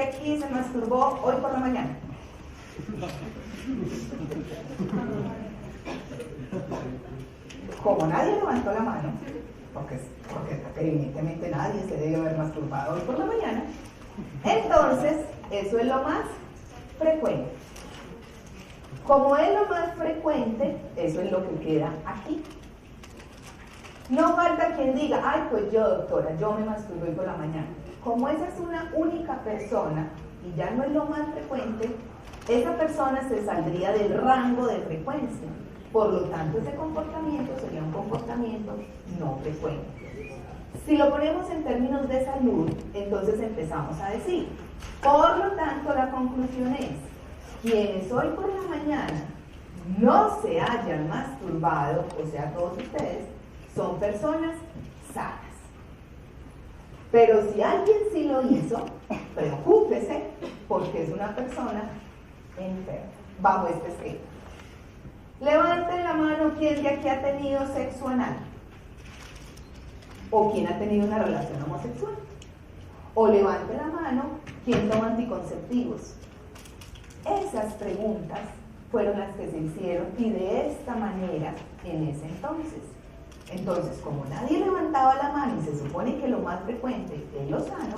aquí se masturbó hoy por la mañana? Como nadie levantó la mano, porque evidentemente nadie se debe haber masturbado hoy por la mañana, entonces eso es lo más frecuente. Como es lo más frecuente, eso es lo que queda aquí. No falta quien diga, ay, pues yo, doctora, yo me masturbé por la mañana. Como esa es una única persona y ya no es lo más frecuente, esa persona se saldría del rango de frecuencia. Por lo tanto, ese comportamiento sería un comportamiento no frecuente. Si lo ponemos en términos de salud, entonces empezamos a decir, por lo tanto, la conclusión es, quienes hoy por la mañana no se hayan masturbado, o sea, todos ustedes, son personas sanas. Pero si alguien sí lo hizo, preocúpese porque es una persona enferma, bajo este esquema. Levanten la mano quien de aquí ha tenido sexo anal, o quien ha tenido una relación homosexual, o levanten la mano quien toma anticonceptivos. Esas preguntas fueron las que se hicieron y de esta manera en ese entonces. Entonces, como nadie levantaba la mano y se supone que lo más frecuente es lo sano,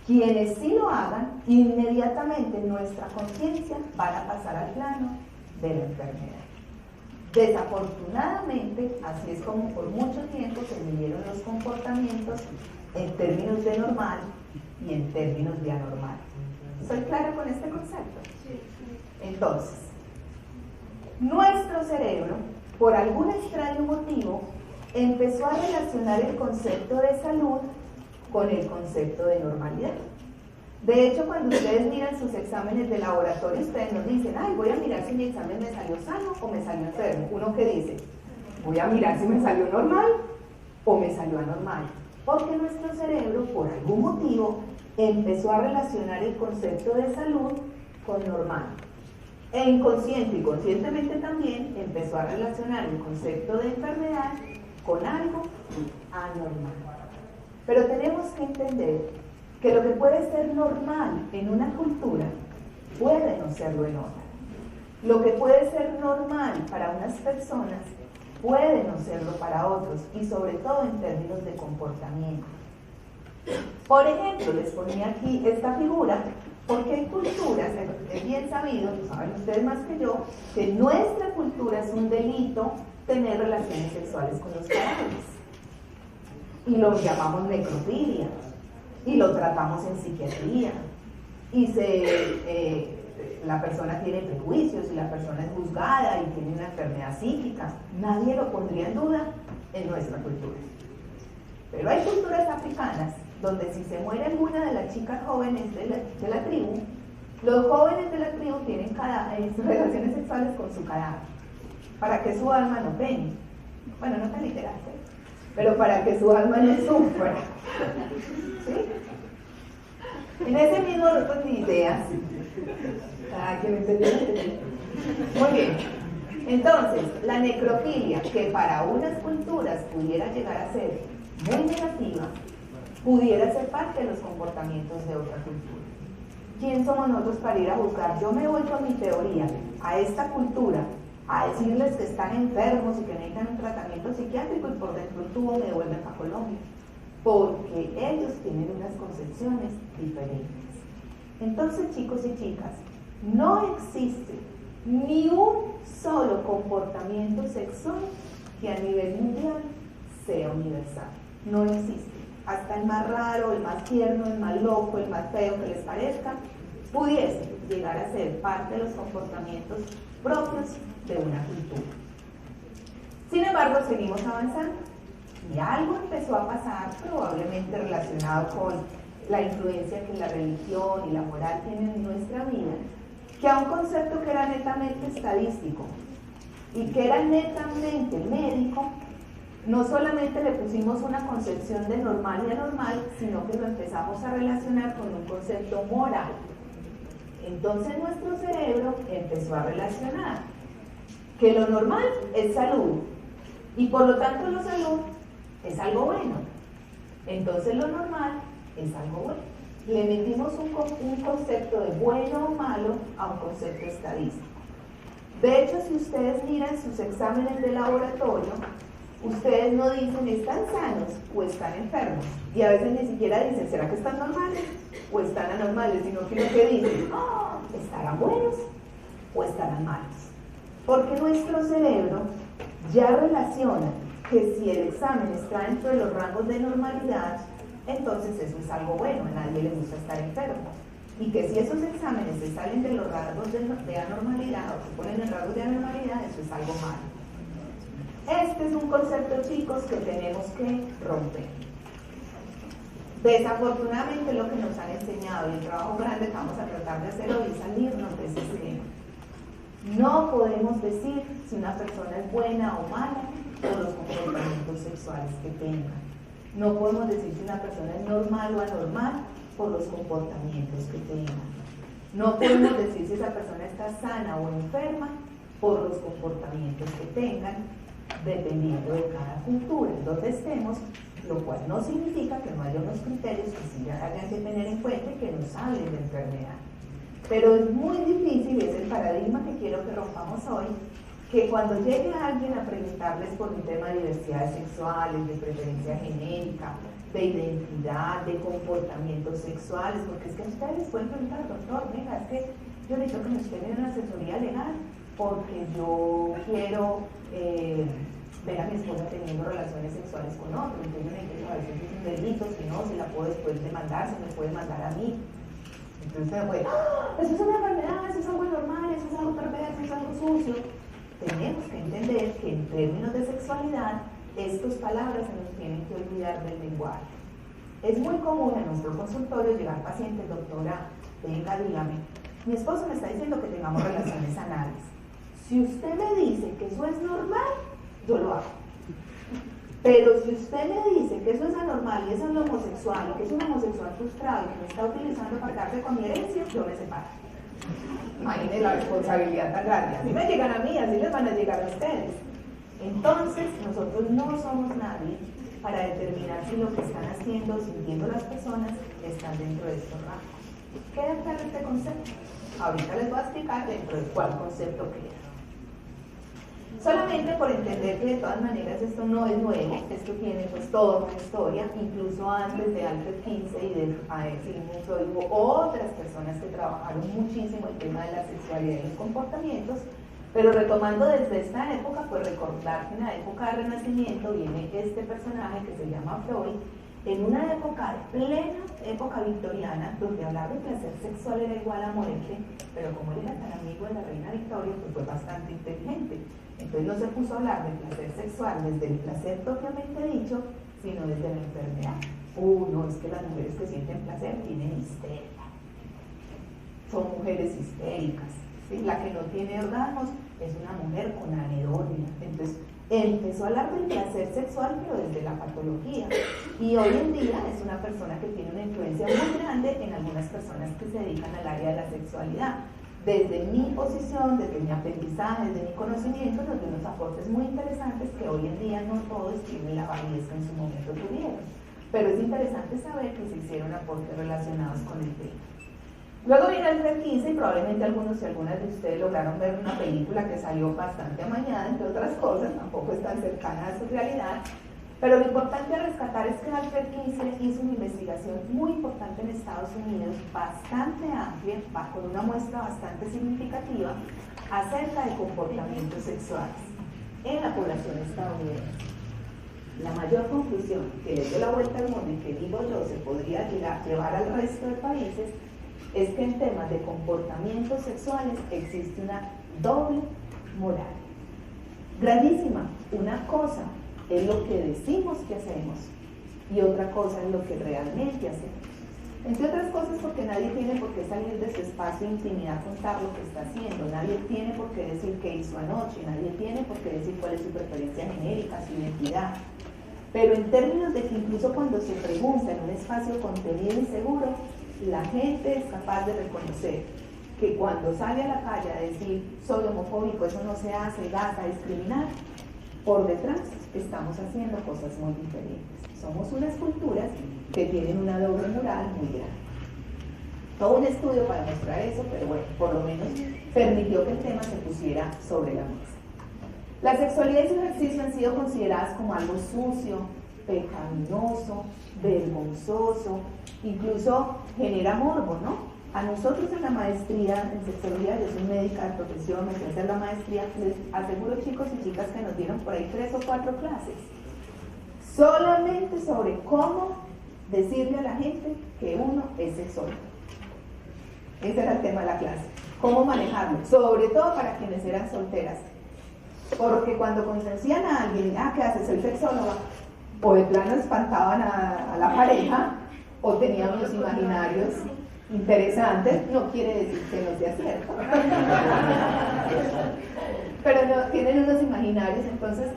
quienes sí lo hagan, inmediatamente nuestra conciencia van a pasar al plano de la enfermedad. Desafortunadamente, así es como por mucho tiempo se midieron los comportamientos en términos de normal y en términos de anormal. ¿Soy clara con este concepto? Entonces, nuestro cerebro, por algún extraño motivo, empezó a relacionar el concepto de salud con el concepto de normalidad. De hecho, cuando ustedes miran sus exámenes de laboratorio, ustedes nos dicen, ay, voy a mirar si mi examen me salió sano o me salió enfermo. Uno que dice, voy a mirar si me salió normal o me salió anormal. Porque nuestro cerebro, por algún motivo, empezó a relacionar el concepto de salud con normal. E inconsciente y conscientemente también empezó a relacionar el concepto de enfermedad con algo anormal. Pero tenemos que entender que lo que puede ser normal en una cultura puede no serlo en otra. Lo que puede ser normal para unas personas puede no serlo para otros, y sobre todo en términos de comportamiento. Por ejemplo, les ponía aquí esta figura porque hay culturas, es bien sabido, lo saben ustedes más que yo, que en nuestra cultura es un delito tener relaciones sexuales con los cadáveres. Y lo llamamos necrofilia, y lo tratamos en psiquiatría, y la persona tiene prejuicios, y la persona es juzgada y tiene una enfermedad psíquica. Nadie lo pondría en duda en nuestra cultura. Pero hay culturas africanas donde si se muere alguna de las chicas jóvenes de la tribu, los jóvenes de la tribu tienen relaciones sexuales con su cadáver, para que su alma no pene. Bueno, no tan literal, ¿sí? Pero para que su alma no sufra. ¿Sí? En ese mismo orden de ideas, que me entendieron. Muy bien. Entonces, la necrofilia, que para unas culturas pudiera llegar a ser muy negativa, pudiera ser parte de los comportamientos de otra cultura. ¿Quién somos nosotros para ir a buscar? Yo me voy con mi teoría a esta cultura a decirles que están enfermos y que necesitan un tratamiento psiquiátrico, y por dentro el tubo me devuelven a Colombia, porque ellos tienen unas concepciones diferentes. Entonces, chicos y chicas, no existe ni un solo comportamiento sexual que a nivel mundial sea universal. No existe. Hasta el más raro, el más tierno, el más loco, el más feo que les parezca, pudiese llegar a ser parte de los comportamientos propios de una cultura. Sin embargo, seguimos avanzando y algo empezó a pasar, probablemente relacionado con la influencia que la religión y la moral tienen en nuestra vida, que a un concepto que era netamente estadístico y que era netamente médico, no solamente le pusimos una concepción de normal y anormal, sino que lo empezamos a relacionar con un concepto moral. Entonces nuestro cerebro empezó a relacionar que lo normal es salud, y por lo tanto la salud es algo bueno. Entonces lo normal es algo bueno. le metimos un concepto de bueno o malo a un concepto estadístico. De hecho, si ustedes miran sus exámenes de laboratorio, ustedes no dicen están sanos o están enfermos. Y a veces ni siquiera dicen, ¿será que están normales o están anormales? Sino que lo que dicen, ¿estarán buenos o estarán malos? Porque nuestro cerebro ya relaciona que si el examen está dentro de los rangos de normalidad, entonces eso es algo bueno, a nadie le gusta estar enfermo. Y que si esos exámenes se salen de los rangos de anormalidad o se ponen en rangos de anormalidad, eso es algo malo. Este es un concepto, chicos, que tenemos que romper. Desafortunadamente lo que nos han enseñado y el trabajo grande que vamos a tratar de hacer hoy es salirnos de ese esquema. No podemos decir si una persona es buena o mala por los comportamientos sexuales que tenga. No podemos decir si una persona es normal o anormal por los comportamientos que tenga. No podemos decir si esa persona está sana o enferma por los comportamientos que tengan, dependiendo de cada cultura en donde estemos, lo cual no significa que no haya unos criterios que sí hayan que tener en cuenta y que nos hablen de enfermedad. Pero es muy difícil, y es el paradigma que quiero que rompamos hoy, que cuando llegue alguien a preguntarles por un tema de diversidades sexuales, de preferencia genérica, de identidad, de comportamientos sexuales, porque es que ustedes les pueden preguntar, doctor, venga, es que yo necesito que me usted me dé una asesoría legal, porque yo quiero ver a mi esposa teniendo relaciones sexuales con otro, entonces yo necesito saber si es un delito, si no, si la puedo después demandar, si me puede mandar a mí. Entonces se puede, eso es una enfermedad, eso es algo normal, eso es algo perverso, eso es algo sucio. Tenemos que entender que en términos de sexualidad, estas palabras se nos tienen que olvidar del lenguaje. Es muy común en nuestro consultorio llegar pacientes, doctora, venga, dígame, mi esposo me está diciendo que tengamos relaciones anales. Si usted me dice que eso es normal, yo lo hago. Pero si usted me dice que eso es anormal y eso es homosexual, y que es un homosexual frustrado y que me está utilizando para quedarse con mi herencia, yo me separo. Imaginen la responsabilidad tan grande. Así me llegan a mí, así les van a llegar a ustedes. Entonces, nosotros no somos nadie para determinar si lo que están haciendo o sintiendo las personas están dentro de estos rangos. ¿Queda claro este concepto? Ahorita les voy a explicar dentro de cuál concepto queda. Solamente por entender que de todas maneras esto no es nuevo, esto tiene pues toda una historia, incluso antes de Alfred Kinsey y de Sigmund Freud hubo otras personas que trabajaron muchísimo el tema de la sexualidad y los comportamientos, pero retomando desde esta época, pues recordar que en la época del Renacimiento viene este personaje que se llama Freud, en una época, plena época victoriana, donde hablar de placer sexual era igual a muerte, pero como él era tan amigo de la reina Victoria, pues fue bastante inteligente. Entonces no se puso a hablar del placer sexual desde el placer propiamente dicho, sino desde la enfermedad. No, es que las mujeres que sienten placer tienen histeria. Son mujeres histéricas. ¿Sí? La que no tiene orgasmos es una mujer con anedonia. Entonces empezó a hablar del placer sexual, pero desde la patología. Y hoy en día es una persona que tiene una influencia muy grande en algunas personas que se dedican al área de la sexualidad. Desde mi posición, desde mi aprendizaje, desde mi conocimiento, nos dio unos aportes muy interesantes que hoy en día no todos tienen la validez que en su momento tuvieron. Pero es interesante saber que se hicieron aportes relacionados con el tema. Luego viene Alfred Kinsey, probablemente algunos y algunas de ustedes lograron ver una película que salió bastante amañada, entre otras cosas, tampoco es tan cercana a su realidad, pero lo importante a rescatar es que Alfred Kinsey hizo una investigación muy importante en Estados Unidos, bastante amplia, con una muestra bastante significativa, acerca de comportamientos sexuales en la población estadounidense. La mayor conclusión que le dio la vuelta al mundo y que digo yo se podría llevar al resto de países es que en temas de comportamientos sexuales existe una doble moral. Grandísima. Una cosa es lo que decimos que hacemos y otra cosa es lo que realmente hacemos. Entre otras cosas porque nadie tiene por qué salir de su espacio de intimidad a contar lo que está haciendo, nadie tiene por qué decir qué hizo anoche, nadie tiene por qué decir cuál es su preferencia genérica, su identidad. Pero en términos de que incluso cuando se pregunta en un espacio contenido y seguro, la gente es capaz de reconocer que cuando sale a la calle a decir soy homofóbico, eso no se hace, vas a discriminar, por detrás estamos haciendo cosas muy diferentes. Somos unas culturas que tienen una doble moral muy grande. todo un estudio para mostrar eso, pero bueno, por lo menos permitió que el tema se pusiera sobre la mesa. La sexualidad y su ejercicio han sido consideradas como algo sucio, pecaminoso, vergonzoso, incluso genera morbo, ¿no? A nosotros en la maestría en sexología, yo soy médica de profesión, me fui a hacer la maestría, les aseguro, chicos y chicas, que nos dieron por ahí 3 o 4 clases solamente sobre cómo decirle a la gente que uno es sexólogo. Ese era el tema de la clase, cómo manejarlo, sobre todo para quienes eran solteras, porque cuando conocían a alguien, ¿qué haces? Soy sexóloga, o de plano espantaban a la pareja, o tenían unos imaginarios interesantes, no quiere decir que no sea cierto, pero no, tienen unos imaginarios, entonces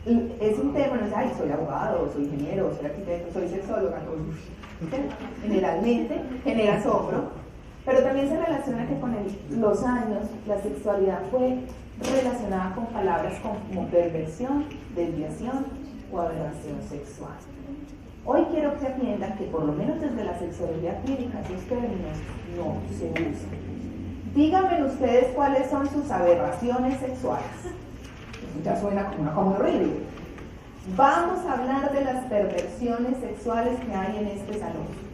es un tema, no es, ay, soy abogado, soy ingeniero, soy arquitecto, soy sexóloga, generalmente genera asombro, pero también se relaciona que con los años la sexualidad fue relacionada con palabras como perversión, desviación o aberración sexual. Hoy quiero que atiendan que por lo menos desde la sexología clínica esos términos no se usan. Díganme ustedes cuáles son sus aberraciones sexuales. Eso ya suena como una cosa horrible. Vamos a hablar de las perversiones sexuales que hay en este salón.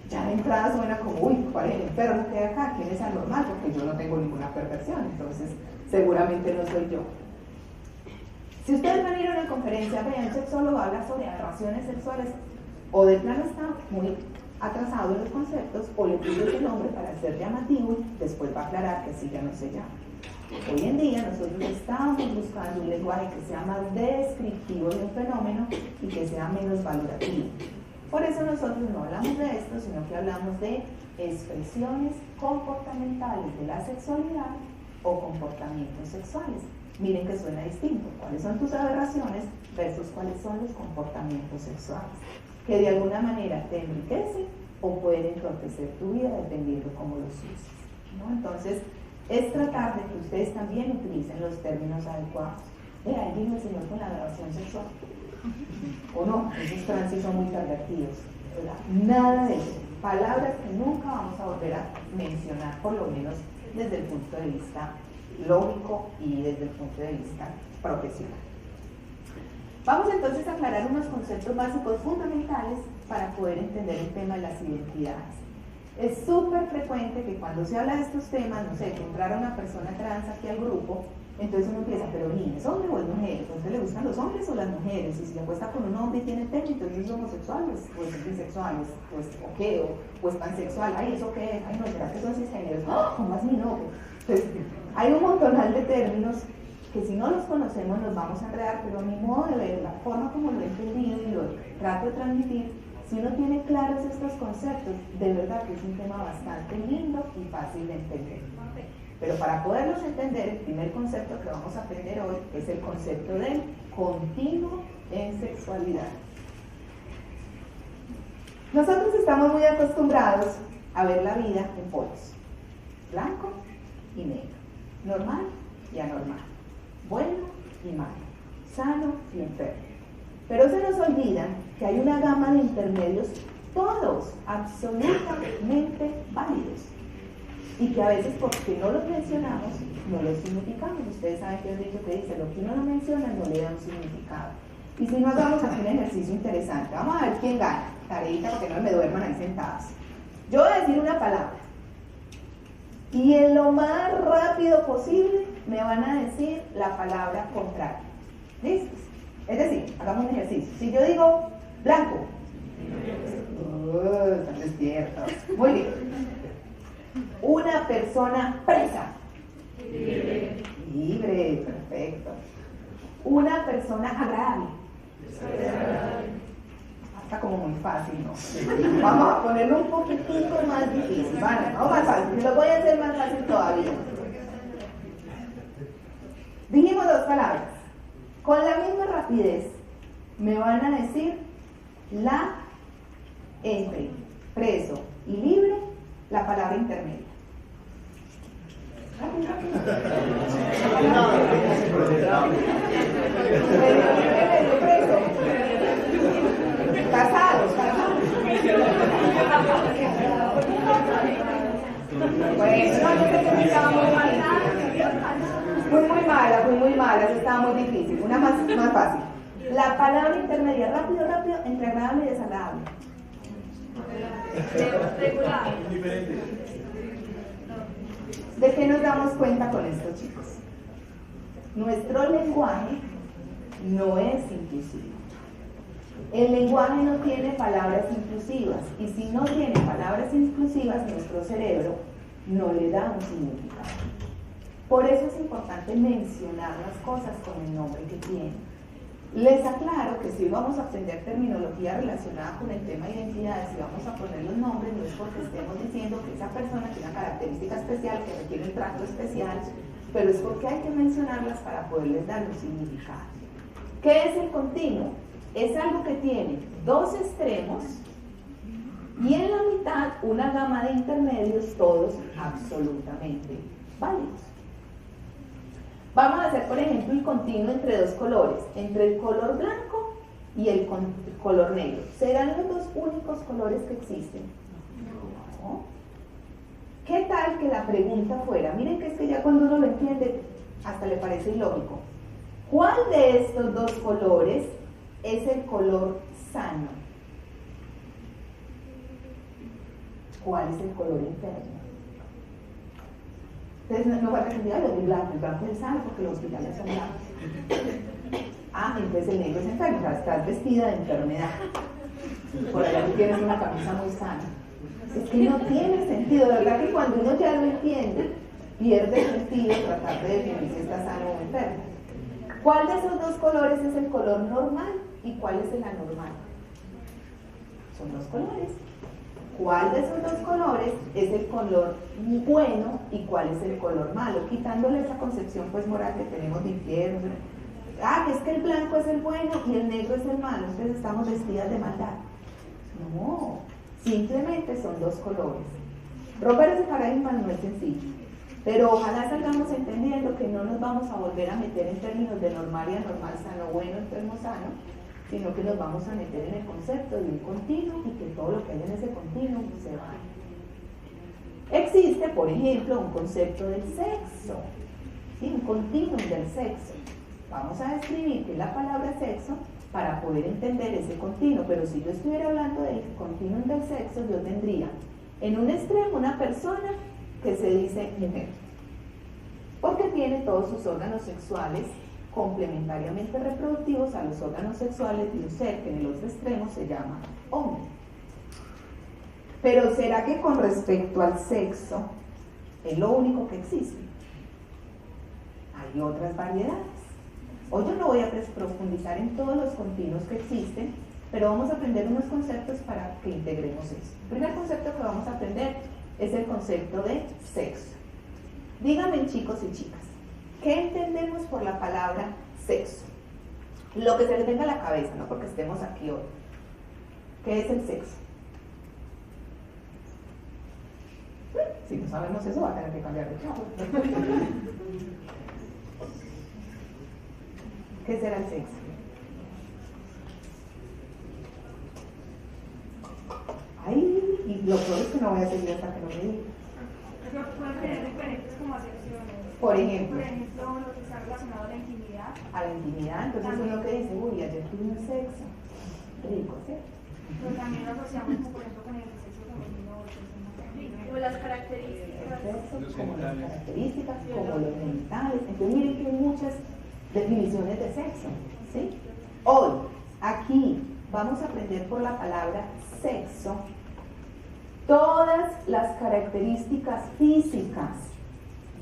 Ya de entrada suena como, uy, ¿cuál es el enfermo que hay acá? ¿Quién es anormal? Porque yo no tengo ninguna perversión, entonces seguramente no soy yo. Si ustedes van a ir a una conferencia, vean, un sexólogo habla sobre aberraciones sexuales, o de plano está muy atrasado en los conceptos, o le pide ese nombre para ser llamativo y después va a aclarar que así ya no se llama. Hoy en día nosotros estamos buscando un lenguaje que sea más descriptivo de un fenómeno y que sea menos valorativo. Por eso nosotros no hablamos de esto, sino que hablamos de expresiones comportamentales de la sexualidad o comportamientos sexuales. Miren que suena distinto. ¿Cuáles son tus aberraciones versus cuáles son los comportamientos sexuales? Que de alguna manera te enriquecen o pueden entorpecer tu vida dependiendo cómo los uses, ¿no? Entonces, es tratar de que ustedes también utilicen los términos adecuados. Vea, alguien me enseñó con la aberración sexual. O no, esos transis son muy pervertidos, ¿verdad? Nada de eso. Palabras que nunca vamos a volver a mencionar, por lo menos desde el punto de vista lógico y desde el punto de vista profesional. Vamos entonces a aclarar unos conceptos básicos fundamentales para poder entender el tema de las identidades. Es súper frecuente que cuando se habla de estos temas, no sé, que entrara una persona trans aquí al grupo, entonces uno empieza, pero niña, ¿es hombre o es mujer? ¿Entonces le gustan los hombres o las mujeres? Y si se acuesta con un hombre y tiene pene, entonces es homosexual, o es bisexual, o qué, o es pansexual, ay, ¿eso qué es? Ay, no, ¿será que son cisgéneros? ¡Oh, ¿cómo así no? Entonces, hay un montonal de términos que si no los conocemos nos vamos a enredar, pero a mi modo de ver, la forma como lo he entendido y lo trato de transmitir, si uno tiene claros estos conceptos, de verdad que es un tema bastante lindo y fácil de entender. Pero para poderlos entender, el primer concepto que vamos a aprender hoy es el concepto del continuo en sexualidad. Nosotros estamos muy acostumbrados a ver la vida en polos, blanco y negro, normal y anormal, bueno y malo, sano y enfermo. Pero se nos olvida que hay una gama de intermedios, todos absolutamente válidos, y que a veces porque no los mencionamos, no los significamos. Ustedes saben que el dicho que dice, lo que uno no menciona no le da un significado. Y si no, hagamos aquí un ejercicio interesante. Vamos a ver quién gana. Tareita, porque no me duerman ahí sentadas. Yo voy a decir una palabra, y en lo más rápido posible me van a decir la palabra contraria. ¿Listos? Es decir, hagamos un ejercicio. Si yo digo blanco, están despiertos. Muy bien. Una persona presa. Libre. Libre, perfecto. Una persona agradable. Está como muy fácil, ¿no? Vamos a ponerlo un poquitico más difícil. Vale, no más fácil. Lo voy a hacer más fácil todavía. Dijimos 2 palabras. Con la misma rapidez me van a decir la entre preso y libre, la palabra intermedia. Preso. Casados. Bueno, no, yo sé que estaba muy mal. Fui muy mala, eso estaba muy difícil. Una más fácil. La palabra intermedia, rápido, entre agradable y desagradable. ¿De qué nos damos cuenta con esto, chicos? Nuestro lenguaje no es inclusivo. El lenguaje no tiene palabras inclusivas, y si no tiene palabras inclusivas, nuestro cerebro no le da un significado. Por eso es importante mencionar las cosas con el nombre que tienen. Les aclaro que si vamos a aprender terminología relacionada con el tema de identidades y vamos a poner los nombres, no es porque estemos diciendo que esa persona tiene una característica especial, que requiere un trato especial, pero es porque hay que mencionarlas para poderles dar un significado. ¿Qué es el continuo? Es algo que tiene dos extremos y en la mitad una gama de intermedios, todos absolutamente válidos. Vamos a hacer, por ejemplo, el continuo entre dos colores, entre el color blanco y el color negro. ¿Serán los dos únicos colores que existen? No. ¿Qué tal que la pregunta fuera? Miren que es que ya cuando uno lo entiende, hasta le parece ilógico. ¿Cuál de estos dos colores es el color sano? ¿Cuál es el color interno? Entonces no falta que diga, el blanco es el sano porque los hospitales son blancos. Ah, entonces el negro es enfermo, o sea, estás vestida de enfermedad. Por allá tú tienes una camisa muy sana. Es que no tiene sentido, de verdad que cuando uno ya lo entiende, pierde sentido tratar de definir si está sano o enfermo. ¿Cuál de esos dos colores es el color normal y cuál es el anormal? Son dos colores. ¿Cuál de esos dos colores es el color bueno y cuál es el color malo? Quitándole esa concepción pues moral que tenemos de infierno. Ah, que es que el blanco es el bueno y el negro es el malo, entonces estamos vestidas de maldad. No, simplemente son dos colores. Romper ese paradigma no es sencillo, pero ojalá salgamos entendiendo que no nos vamos a volver a meter en términos de normal y anormal, sano, bueno, enfermo, sano, sino que nos vamos a meter en el concepto de un continuo y que todo lo que hay en ese continuo se va. Existe, por ejemplo, un concepto del sexo, ¿sí? Un continuum del sexo. Vamos a describir qué es la palabra sexo para poder entender ese continuo, pero si yo estuviera hablando del continuum del sexo, yo tendría en un extremo una persona que se dice mujer, porque tiene todos sus órganos sexuales complementariamente reproductivos a los órganos sexuales de un ser que en el otro extremo se llama hombre. Pero ¿será que con respecto al sexo es lo único que existe? Hay otras variedades. Hoy yo no voy a profundizar en todos los continuos que existen, pero vamos a aprender unos conceptos para que integremos eso. El primer concepto que vamos a aprender es el concepto de sexo. Díganme, chicos y chicas, ¿qué entendemos por la palabra sexo? Lo que se les venga a la cabeza, no porque estemos aquí hoy. ¿Qué es el sexo? Si no sabemos eso, va a tener que cambiar de chavo. ¿Qué será el sexo? Ay, y lo peor es que no voy a seguir hasta que no me diga. Pero pueden tener diferentes como acepciones. Por ejemplo, lo que está relacionado a la intimidad. A la intimidad, entonces es lo que dice, uy, ayer tuve un sexo. Rico, ¿cierto? Pero también lo asociamos, como, por ejemplo, con el sexo femenino o las características. Como las características, como los genitales. Entonces miren que hay muchas definiciones de sexo, ¿sí? Hoy, aquí, vamos a aprender por la palabra sexo todas las características físicas,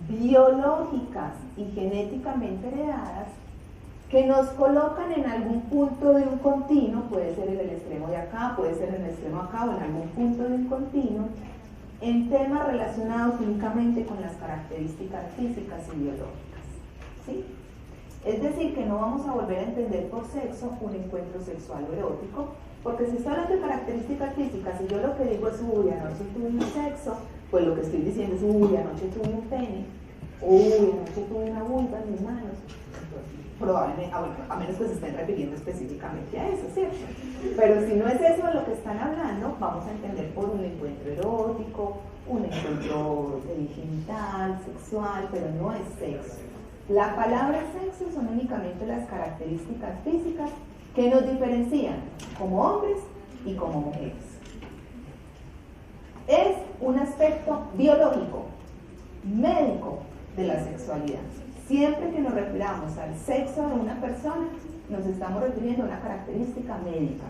biológicas y genéticamente heredadas que nos colocan en algún punto de un continuo, puede ser en el extremo de acá, puede ser en el extremo acá o en algún punto de un continuo, en temas relacionados únicamente con las características físicas y biológicas, ¿sí? Es decir, que no vamos a volver a entender por sexo un encuentro sexual o erótico, porque si estoy hablando de características físicas y yo lo que digo es, uy, anoche tuve un sexo, pues lo que estoy diciendo es, uy, anoche tuve un pene, uy, anoche tuve una vulva en mis manos. Probablemente, a menos que se estén refiriendo específicamente a eso, ¿cierto? Pero si no es eso de lo que están hablando, vamos a entender por un encuentro erótico, un encuentro genital, sexual, pero no es sexo. La palabra sexo son únicamente las características físicas que nos diferencian como hombres y como mujeres. Es un aspecto biológico, médico de la sexualidad. Siempre que nos refiramos al sexo de una persona, nos estamos refiriendo a una característica médica.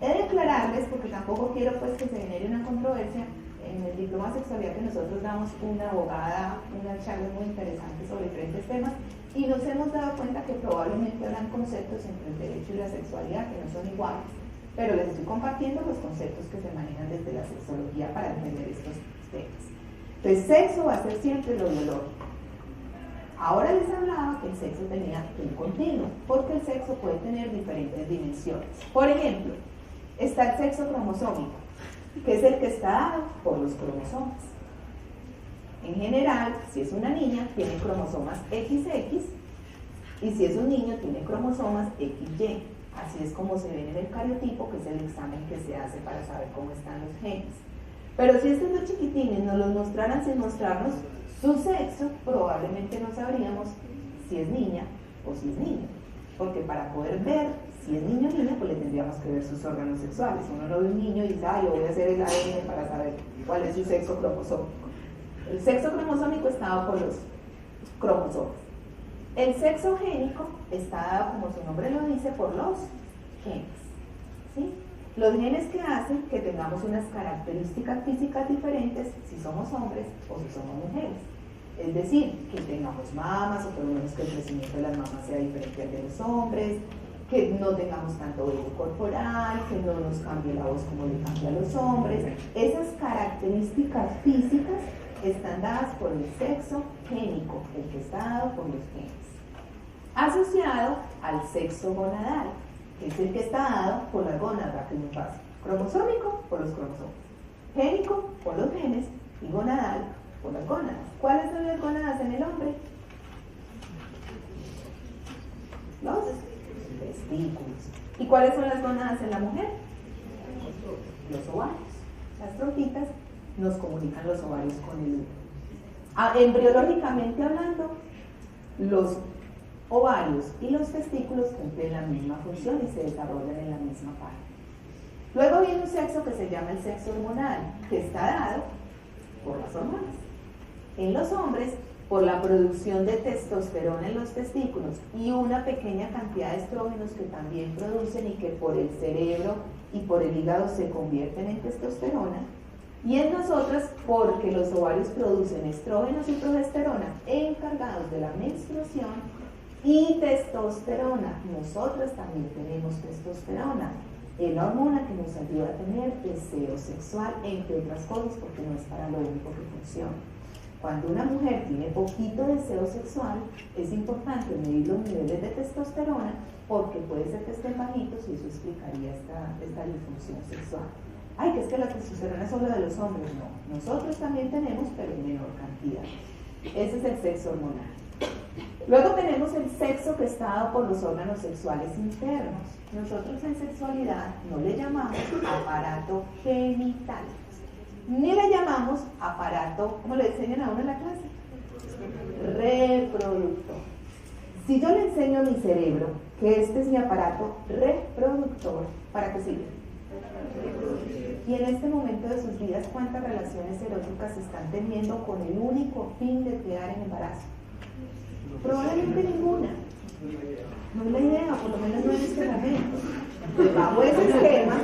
He de aclararles, porque tampoco quiero pues que se genere una controversia, en el diploma de sexualidad que nosotros damos, una abogada, una charla muy interesante sobre diferentes temas, y nos hemos dado cuenta que probablemente habrán conceptos entre el derecho y la sexualidad que no son iguales, pero les estoy compartiendo los conceptos que se manejan desde la sexología para entender estos temas. Entonces, sexo va a ser siempre lo biológico. Ahora les hablaba que el sexo tenía un continuo, porque el sexo puede tener diferentes dimensiones. Por ejemplo, está el sexo cromosómico, que es el que está dado por los cromosomas. En general, si es una niña, tiene cromosomas XX, y si es un niño, tiene cromosomas XY. Así es como se ven en el cariotipo, que es el examen que se hace para saber cómo están los genes. Pero si estos dos chiquitines nos los mostraran sin mostrarnos su sexo, probablemente no sabríamos si es niña o si es niño. Porque para poder ver si es niño o niña, pues le tendríamos que ver sus órganos sexuales. Uno no ve un niño y dice, yo voy a hacer el ADN para saber cuál es su sexo cromosómico. El sexo cromosómico está dado por los cromosomas. El sexo génico está dado, como su nombre lo dice, por los genes. ¿Sí? Los genes que hacen que tengamos unas características físicas diferentes si somos hombres o si somos mujeres. Es decir, que tengamos mamas, o por lo menos que el crecimiento de las mamas sea diferente al de los hombres, que no tengamos tanto vello corporal, que no nos cambie la voz como le cambia a los hombres. Esas características físicas están dadas por el sexo génico, el que está dado por los genes, asociado al sexo gonadal, que es el que está dado por las gónadas, que es muy fácil. Cromosómico por los cromosomas, génico por los genes y gonadal por las gónadas. ¿Cuáles son las gónadas en el hombre? Los testículos. ¿Y cuáles son las gónadas en la mujer? Los ovarios. Las trompitas nos comunican los ovarios con el útero. Embriológicamente hablando, los ovarios y los testículos cumplen la misma función y se desarrollan en la misma parte. Luego viene un sexo que se llama el sexo hormonal, que está dado por las hormonas. En los hombres, por la producción de testosterona en los testículos y una pequeña cantidad de estrógenos que también producen y que por el cerebro y por el hígado se convierten en testosterona. Y en nosotras, porque los ovarios producen estrógenos y progesterona encargados de la menstruación y testosterona. Nosotras también tenemos testosterona, la hormona que nos ayuda a tener deseo sexual, entre otras cosas, porque no es para lo único que funciona. Cuando una mujer tiene poquito deseo sexual, es importante medir los niveles de testosterona, porque puede ser que estén bajitos y eso explicaría esta disfunción sexual. Ay, que es que la testosterona es solo de los hombres. No, nosotros también tenemos, pero en menor cantidad. Ese es el sexo hormonal. Luego tenemos el sexo que está dado por los órganos sexuales internos. Nosotros en sexualidad no le llamamos aparato genital, ni le llamamos aparato, ¿cómo le enseñan a uno en la clase? Reproductor. Si yo le enseño a mi cerebro que este es mi aparato reproductor, ¿para qué sirve? Y en este momento de sus vidas, ¿cuántas relaciones eróticas están teniendo con el único fin de quedar en embarazo? Probablemente ninguna. No es la idea, por lo menos no en este momento. Bajo ese esquema,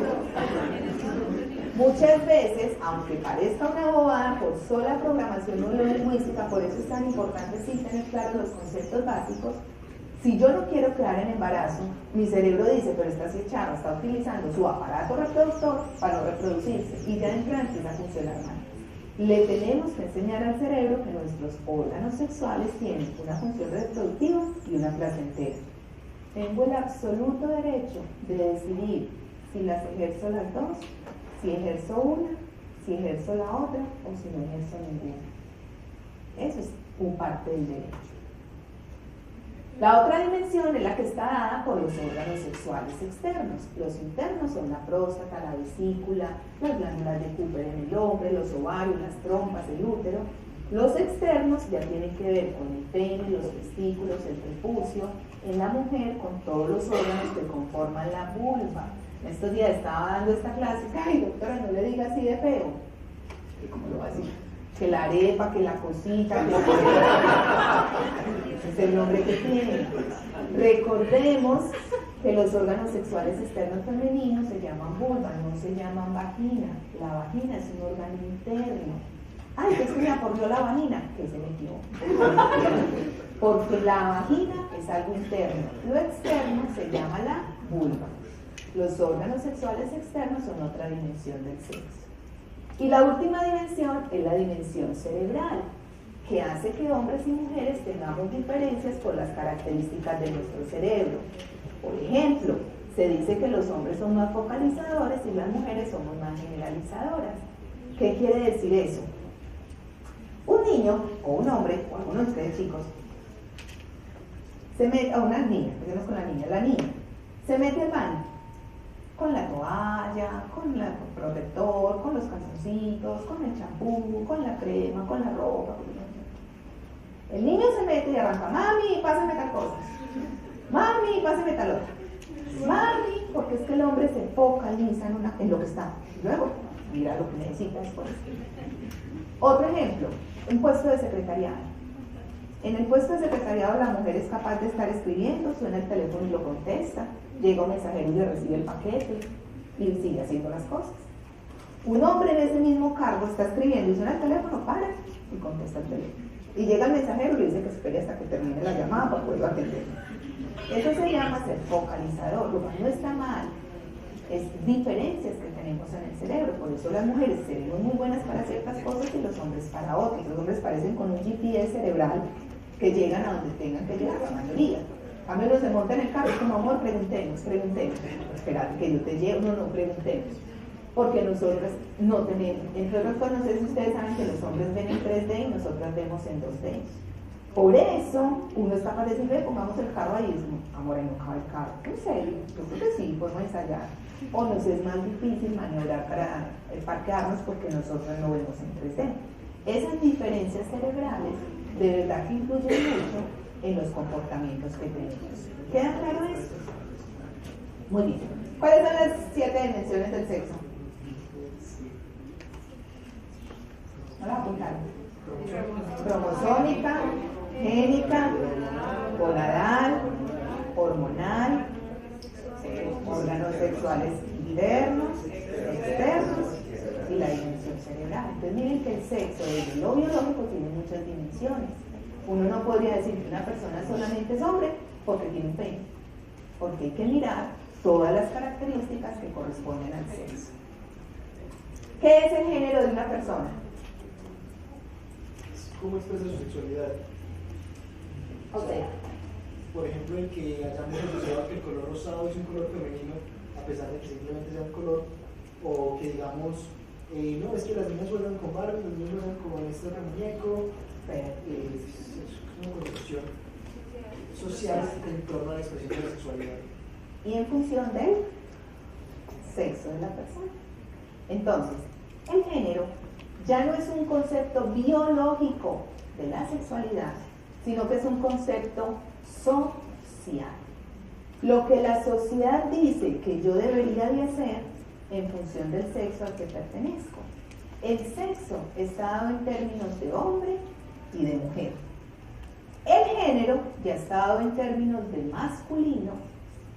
muchas veces, aunque parezca una bobada, por sola programación neurolingüística, por eso es tan importante sí tener claros los conceptos básicos. Si yo no quiero quedar en embarazo, mi cerebro dice, pero esta chava está utilizando su aparato reproductor para no reproducirse, y ya entra empieza a funcionar mal. Le tenemos que enseñar al cerebro que nuestros órganos sexuales tienen una función reproductiva y una placentera. Tengo el absoluto derecho de decidir si las ejerzo las dos, si ejerzo una, si ejerzo la otra o si no ejerzo ninguna. Eso es un parte del derecho. La otra dimensión es la que está dada por los órganos sexuales externos. Los internos son la próstata, la vesícula, las glándulas de Cooper en el hombre, los ovarios, las trompas, el útero. Los externos ya tienen que ver con el pene, los testículos, el prepucio, en la mujer con todos los órganos que conforman la vulva. En estos días estaba dando esta clase, ay doctora, no le diga así de feo. ¿Y cómo lo va a decir? Que la arepa, que la cosita, que es el nombre que tiene. Recordemos que los órganos sexuales externos femeninos se llaman vulva, no se llaman vagina. La vagina es un órgano interno. Ay, que es que me aporrió la vagina, que se metió. Porque la vagina es algo interno. Lo externo se llama la vulva. Los órganos sexuales externos son otra dimensión del sexo. Y la última dimensión es la dimensión cerebral, que hace que hombres y mujeres tengamos diferencias por las características de nuestro cerebro. Por ejemplo, se dice que los hombres son más focalizadores y las mujeres somos más generalizadoras. ¿Qué quiere decir eso? Un niño, o un hombre, o algunos de ustedes chicos, se mete a una niña, empecemos con la niña se mete al baño, con la toalla, con el protector, con los calzoncitos, con el champú, con la crema, con la ropa. El niño se mete y arranca, mami, pásame tal cosa, mami, pásame tal otra, mami, porque es que el hombre se focaliza en lo que está, y luego mira lo que necesita después. Otro ejemplo, un puesto de secretariado. En el puesto de secretariado la mujer es capaz de estar escribiendo, suena el teléfono y lo contesta, llega un mensajero y le recibe el paquete y sigue haciendo las cosas. Un hombre en ese mismo cargo está escribiendo y suena el teléfono, para y contesta el teléfono. Y llega el mensajero y le dice que espere hasta que termine la llamada para poder atender. Eso se llama ser focalizador, lo cual no está mal. Es diferencias que tenemos en el cerebro, por eso las mujeres seremos muy buenas para ciertas cosas y los hombres para otras. Los hombres parecen con un GPS cerebral que llegan a donde tengan que llegar, la mayoría. A menos se monta en el carro, como amor, preguntemos. Espera, que yo te llevo, no, preguntemos. Porque nosotros no tenemos, entre otras cosas, no sé si ustedes saben que los hombres ven en 3D y nosotros vemos en 2D. Por eso, uno es capaz de decir, ve, pongamos el carro ahí, es como, amor, no cabe el carro. En serio, yo creo que sí, podemos ensayar. O nos es más difícil maniobrar para parquearnos porque nosotros no vemos en 3D. Esas diferencias cerebrales de verdad que influyen mucho en los comportamientos que tenemos. ¿Queda claro esto? Muy bien. ¿Cuáles son las 7 dimensiones del sexo? ¿No las apuntaron? Cromosómica, génica, gonadal, hormonal, órganos sexuales internos, externos y la dimensión cerebral. Entonces miren que el sexo desde lo biológico tiene muchas dimensiones. Uno no podría decir que una persona solamente es hombre porque tiene un pene, porque hay que mirar todas las características que corresponden al sexo. ¿Qué es el género de una persona? ¿Cómo expresa su sexualidad? O sea, por ejemplo, el que hayamos asociado que el color rosado es un color femenino, a pesar de que simplemente sea un color, o que digamos, no, es que las niñas juegan con Barbie, los niños juegan con este otro muñeco, es una construcción social en torno a la expresión de la sexualidad. Y en función del sexo de la persona. Entonces, el género ya no es un concepto biológico de la sexualidad, sino que es un concepto social. Lo que la sociedad dice que yo debería de hacer en función del sexo al que pertenezco. El sexo está dado en términos de hombre y de mujer. El género ya está dado en términos de masculino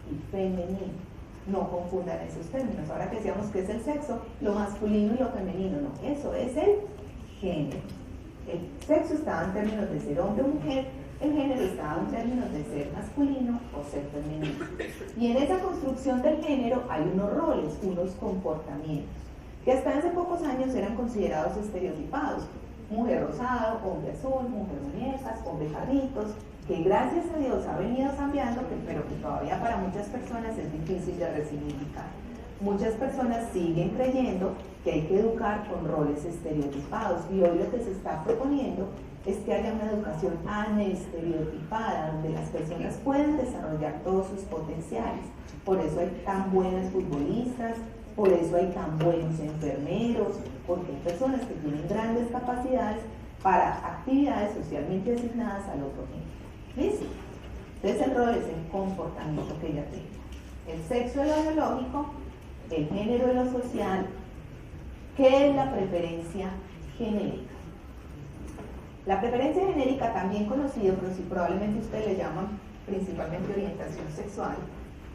y femenino. No confundan esos términos. Ahora que decíamos que es el sexo, lo masculino y lo femenino, no, eso es el género. El sexo está dado en términos de ser hombre o mujer, el género está dado en términos de ser masculino o ser femenino. Y en esa construcción del género hay unos roles, unos comportamientos, que hasta hace pocos años eran considerados estereotipados. Mujer rosado, hombre azul, mujer muñecas, hombre jarritos, que gracias a Dios ha venido cambiando, pero que todavía para muchas personas es difícil de resignificar. Muchas personas siguen creyendo que hay que educar con roles estereotipados y hoy lo que se está proponiendo es que haya una educación anestereotipada, donde las personas puedan desarrollar todos sus potenciales. Por eso hay tan buenas futbolistas, por eso hay tan buenos enfermeros, porque hay personas que tienen grandes capacidades para actividades socialmente asignadas al otro género. ¿Listo? Entonces el rol es el comportamiento que ella tiene. El sexo es lo biológico, el género es lo social. ¿Qué es la preferencia genérica? La preferencia genérica, también conocida, pero si probablemente ustedes le llaman principalmente orientación sexual,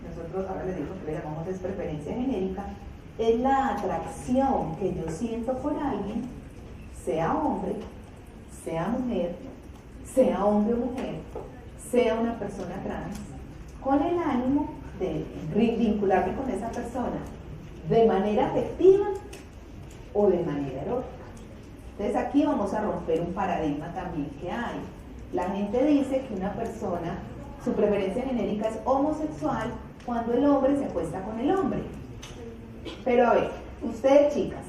nosotros ahora les digo que le llamamos es preferencia genérica, es la atracción que yo siento por alguien, sea hombre, sea mujer, sea hombre o mujer, sea una persona trans, con el ánimo de vincularme con esa persona de manera afectiva o de manera erótica. Entonces aquí vamos a romper un paradigma también que hay. La gente dice que una persona, su preferencia genérica es homosexual cuando el hombre se acuesta con el hombre. Pero a ver, ustedes chicas,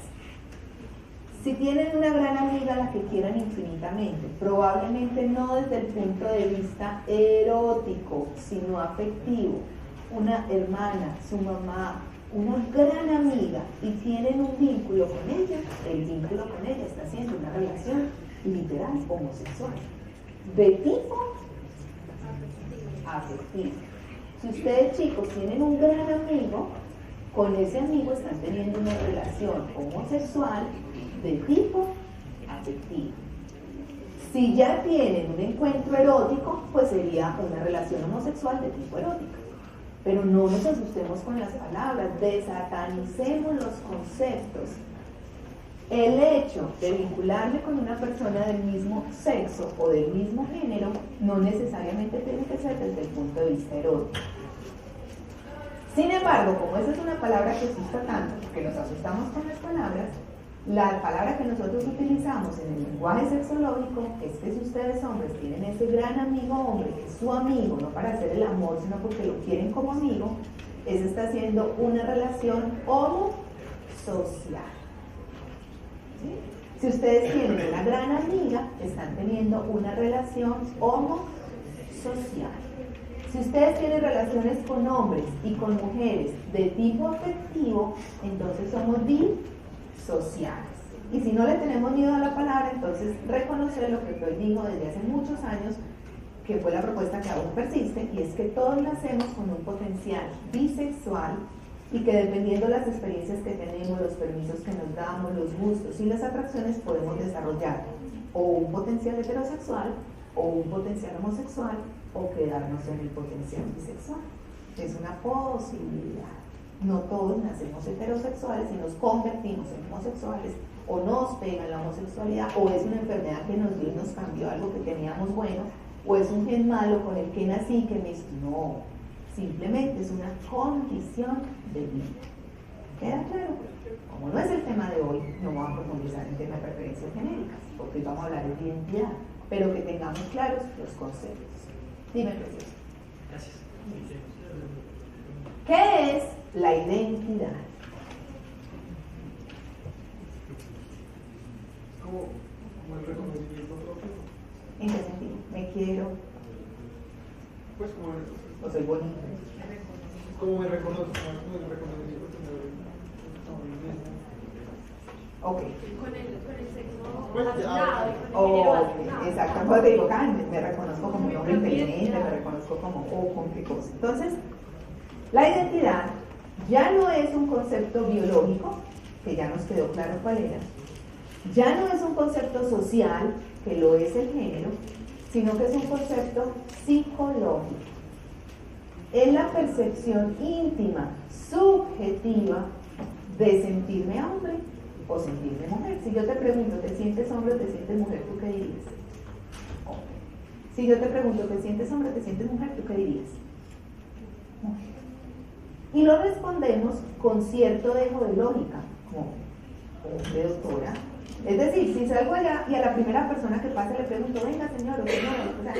si tienen una gran amiga a la que quieran infinitamente, probablemente no desde el punto de vista erótico, sino afectivo, una hermana, su mamá, una gran amiga, y tienen un vínculo con ella, el vínculo con ella está siendo una relación literal homosexual, de tipo afectivo. Si ustedes chicos tienen un gran amigo, con ese amigo están teniendo una relación homosexual de tipo afectivo. Si ya tienen un encuentro erótico, pues sería una relación homosexual de tipo erótica. Pero no nos asustemos con las palabras, desatanicemos los conceptos. El hecho de vincularme con una persona del mismo sexo o del mismo género no necesariamente tiene que ser desde el punto de vista erótico. Sin embargo, como esa es una palabra que asusta tanto, porque nos asustamos con las palabras, la palabra que nosotros utilizamos en el lenguaje sexológico es que si ustedes hombres tienen ese gran amigo hombre, que es su amigo, no para hacer el amor, sino porque lo quieren como amigo, ese está haciendo una relación homosocial. ¿Sí? Si ustedes tienen una gran amiga, están teniendo una relación homosocial. Si ustedes tienen relaciones con hombres y con mujeres de tipo afectivo, entonces somos bisociales. Y si no le tenemos miedo a la palabra, entonces reconocer lo que yo digo desde hace muchos años, que fue la propuesta que aún persiste, y es que todos nacemos con un potencial bisexual y que dependiendo de las experiencias que tenemos, los permisos que nos damos, los gustos y las atracciones, podemos desarrollar o un potencial heterosexual o un potencial homosexual o quedarnos en el potencial bisexual. Es una posibilidad. No todos nacemos heterosexuales y nos convertimos en homosexuales, o nos pega la homosexualidad, o es una enfermedad que nos dio y nos cambió algo que teníamos bueno, o es un gen malo con el que nací que me... No, simplemente es una condición de vida. ¿Queda claro? Como no es el tema de hoy, no vamos a profundizar en el tema de preferencias genéricas, porque hoy vamos a hablar de identidad, pero que tengamos claros los conceptos. Dime, precioso. Gracias. ¿Qué es la identidad? Como el reconocimiento propio. ¿En qué sentido? ¿Me quiero? Pues como ¿O soy bonita? como me reconozco, como el reconocimiento que me doy. Ok. Con el sexo Pues, asignado y con el género Ok, asignado. exacto. Como te digo, me reconozco como un hombre inteligente, me reconozco como, o con qué cosa. Entonces, la identidad ya no es un concepto biológico, que ya nos quedó claro cuál era, ya no es un concepto social, que lo es el género, sino que es un concepto psicológico. Es la percepción íntima, subjetiva, de sentirme hombre o sentirme mujer. Si yo te pregunto, ¿te sientes hombre o te sientes mujer? ¿Tú qué dirías? Hombre. Si yo te pregunto, ¿te sientes hombre o te sientes mujer? ¿Tú qué dirías? Mujer. Y lo respondemos con cierto dejo de lógica, como de doctora. Es decir, si salgo allá y a la primera persona que pase le pregunto, venga señor o señora, o sea,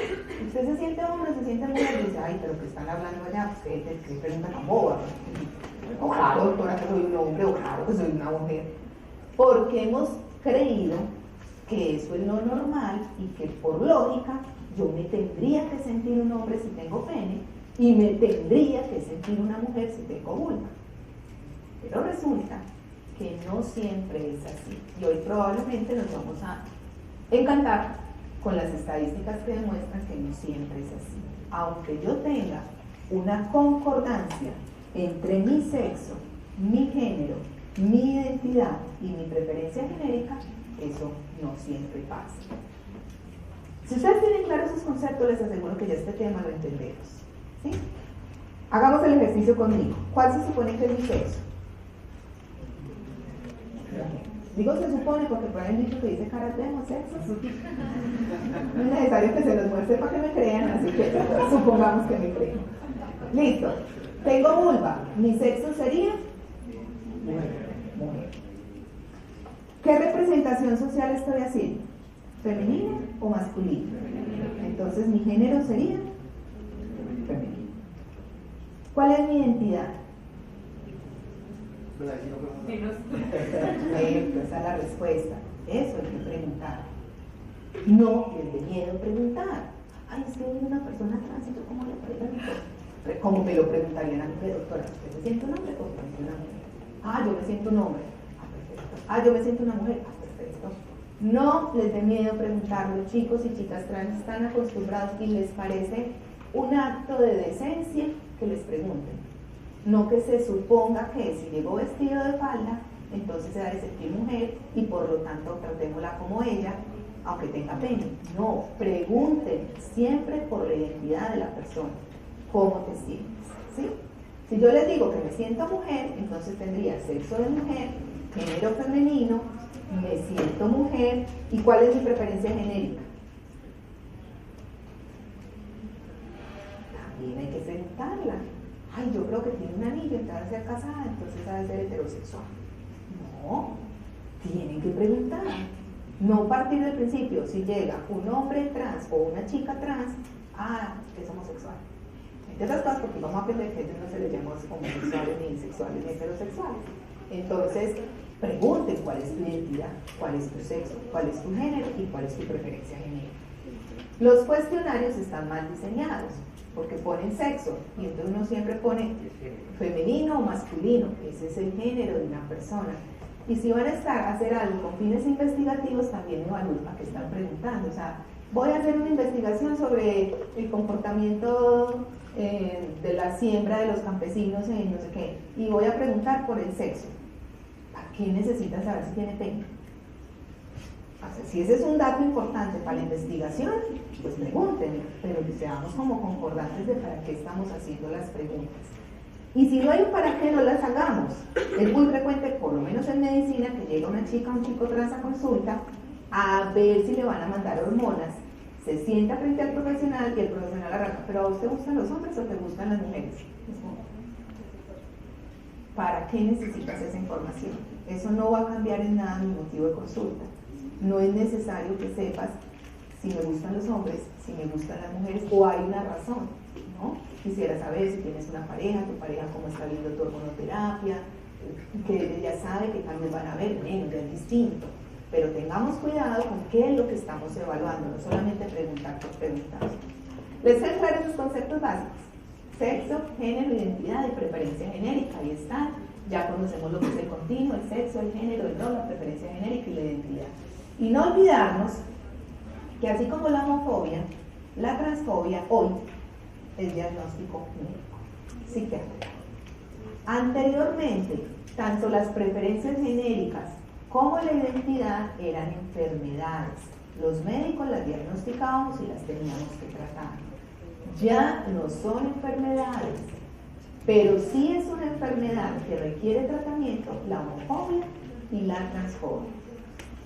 ¿usted se siente hombre o se siente mujer? Y dice, ay, pero que están hablando allá, pues que pregunta tan boba. O claro, doctora, que soy un hombre, o claro que soy una mujer. Porque hemos creído que eso es lo normal y que por lógica yo me tendría que sentir un hombre si tengo pene y me tendría que sentir una mujer si tengo vulva. Pero resulta que no siempre es así. Y hoy probablemente nos vamos a encantar con las estadísticas que demuestran que no siempre es así. Aunque yo tenga una concordancia entre mi sexo, mi género, mi identidad y mi preferencia genérica, eso no siempre pasa. Si ustedes tienen claros esos conceptos, les aseguro que ya este tema lo entendemos, ¿sí? Hagamos el ejercicio conmigo. ¿Cuál se supone que es mi sexo? Digo se supone porque por ahí hay un dicho que dice caras vemos sexos. No es necesario que se los muestre para que me crean, así que supongamos que me crean. Listo. Tengo vulva. ¿Mi sexo sería? Mujer. ¿Qué representación social estoy haciendo? ¿Femenina o masculina? Entonces mi género sería femenino. ¿Cuál es mi identidad? Perfecto, esa es la respuesta. Eso hay que preguntar. No les dé miedo preguntar. Ay, es que hay una persona trans, ¿cómo le pregunto? Como me lo preguntarían a mí, doctora, ¿usted se siente un hombre o se siente una mujer? Ah, yo me siento un hombre. Ah, perfecto. Ah, yo me siento una mujer. Ah, perfecto. No les dé miedo preguntarlo. Chicos y chicas trans están acostumbrados y les parece un acto de decencia que les pregunten. No que se suponga que si llegó vestido de falda, entonces se va a sentir mujer y por lo tanto tratémosla como ella, aunque tenga pene. No, pregunten siempre por la identidad de la persona. ¿Cómo te sientes? ¿Sí? Si yo les digo que me siento mujer, entonces tendría sexo de mujer, género femenino, me siento mujer, ¿y cuál es mi preferencia genérica? También hay que preguntarla. Ay, yo creo que tiene un anillo, entonces va a ser casada, entonces va a ser heterosexual. No, tienen que preguntar. No partir del principio, si llega un hombre trans o una chica trans, es homosexual. Entre otras cosas, porque vamos a aprender que a ellos no se les llama homosexuales, ni bisexuales, ni heterosexuales. Entonces, pregunten cuál es tu identidad, cuál es tu sexo, cuál es tu género y cuál es tu preferencia genérica. Los cuestionarios están mal diseñados, porque ponen sexo, y entonces uno siempre pone femenino o masculino, ese es el género de una persona. Y si van a hacer algo con fines investigativos, también evalúen a qué están preguntando. O sea, voy a hacer una investigación sobre el comportamiento de la siembra de los campesinos en no sé qué, y voy a preguntar por el sexo. ¿Para qué necesitan saber si tiene pene? O sea, si ese es un dato importante para la investigación, pues pregunten, pero que seamos como concordantes de para qué estamos haciendo las preguntas. Y si no hay un para qué, no las hagamos. Es muy frecuente, por lo menos en medicina, que llega una chica o un chico trans a consulta a ver si le van a mandar hormonas. Se sienta frente al profesional y el profesional arranca, ¿pero a usted gustan los hombres o te gustan las mujeres? ¿Para qué necesitas esa información? Eso no va a cambiar en nada mi motivo de consulta. No es necesario que sepas si me gustan los hombres, si me gustan las mujeres, o hay una razón, ¿no? Quisiera saber si tienes una pareja, tu pareja cómo está viendo tu hormonoterapia, que ella sabe qué cambios van a haber, menos, es distinto. Pero tengamos cuidado con qué es lo que estamos evaluando, no solamente preguntar por preguntar. ¿Les quedan claros los conceptos básicos? Sexo, género, identidad y preferencia genérica, ahí están. Ya conocemos lo que es el continuo, el sexo, el género, el rol, la preferencia genérica y la identidad. Y no olvidarnos que así como la homofobia, la transfobia hoy es diagnóstico médico, psiquiátrico. Anteriormente, tanto las preferencias genéricas como la identidad eran enfermedades. Los médicos las diagnosticábamos y las teníamos que tratar. Ya no son enfermedades, pero sí es una enfermedad que requiere tratamiento, la homofobia y la transfobia.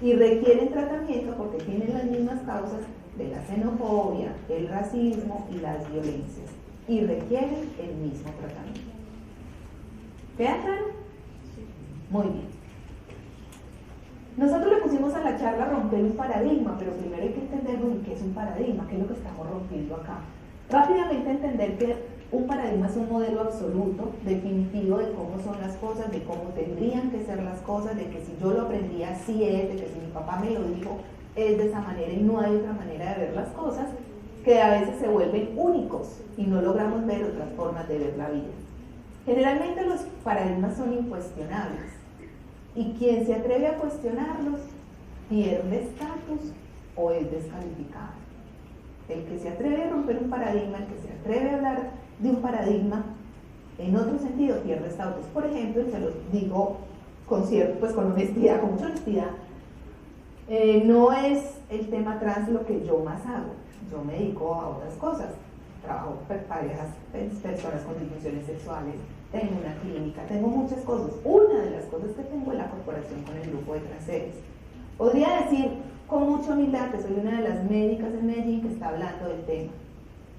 Y requieren tratamiento porque tienen las mismas causas de la xenofobia, el racismo y las violencias. Y requieren el mismo tratamiento. ¿Queda claro? Muy bien. Nosotros le pusimos a la charla romper un paradigma, pero primero hay que entender qué es un paradigma, qué es lo que estamos rompiendo acá. Rápidamente entender que un paradigma es un modelo absoluto, definitivo de cómo son las cosas, de cómo tendrían que ser las cosas, de que si yo lo aprendí así es, de que si mi papá me lo dijo, es de esa manera y no hay otra manera de ver las cosas, que a veces se vuelven únicos y no logramos ver otras formas de ver la vida. Generalmente los paradigmas son incuestionables y quien se atreve a cuestionarlos pierde estatus o es descalificado. El que se atreve a romper un paradigma, el que se atreve a hablar de un paradigma en otro sentido pierde estatus. Por ejemplo, y se los digo con honestidad, con mucha honestidad, no es el tema trans lo que yo más hago. Yo me dedico a otras cosas. Trabajo con parejas, personas con disfunciones sexuales, tengo una clínica, tengo muchas cosas. Una de las cosas que tengo es la corporación con el grupo de transeres. Podría decir con mucha humildad que soy una de las médicas en Medellín que está hablando del tema.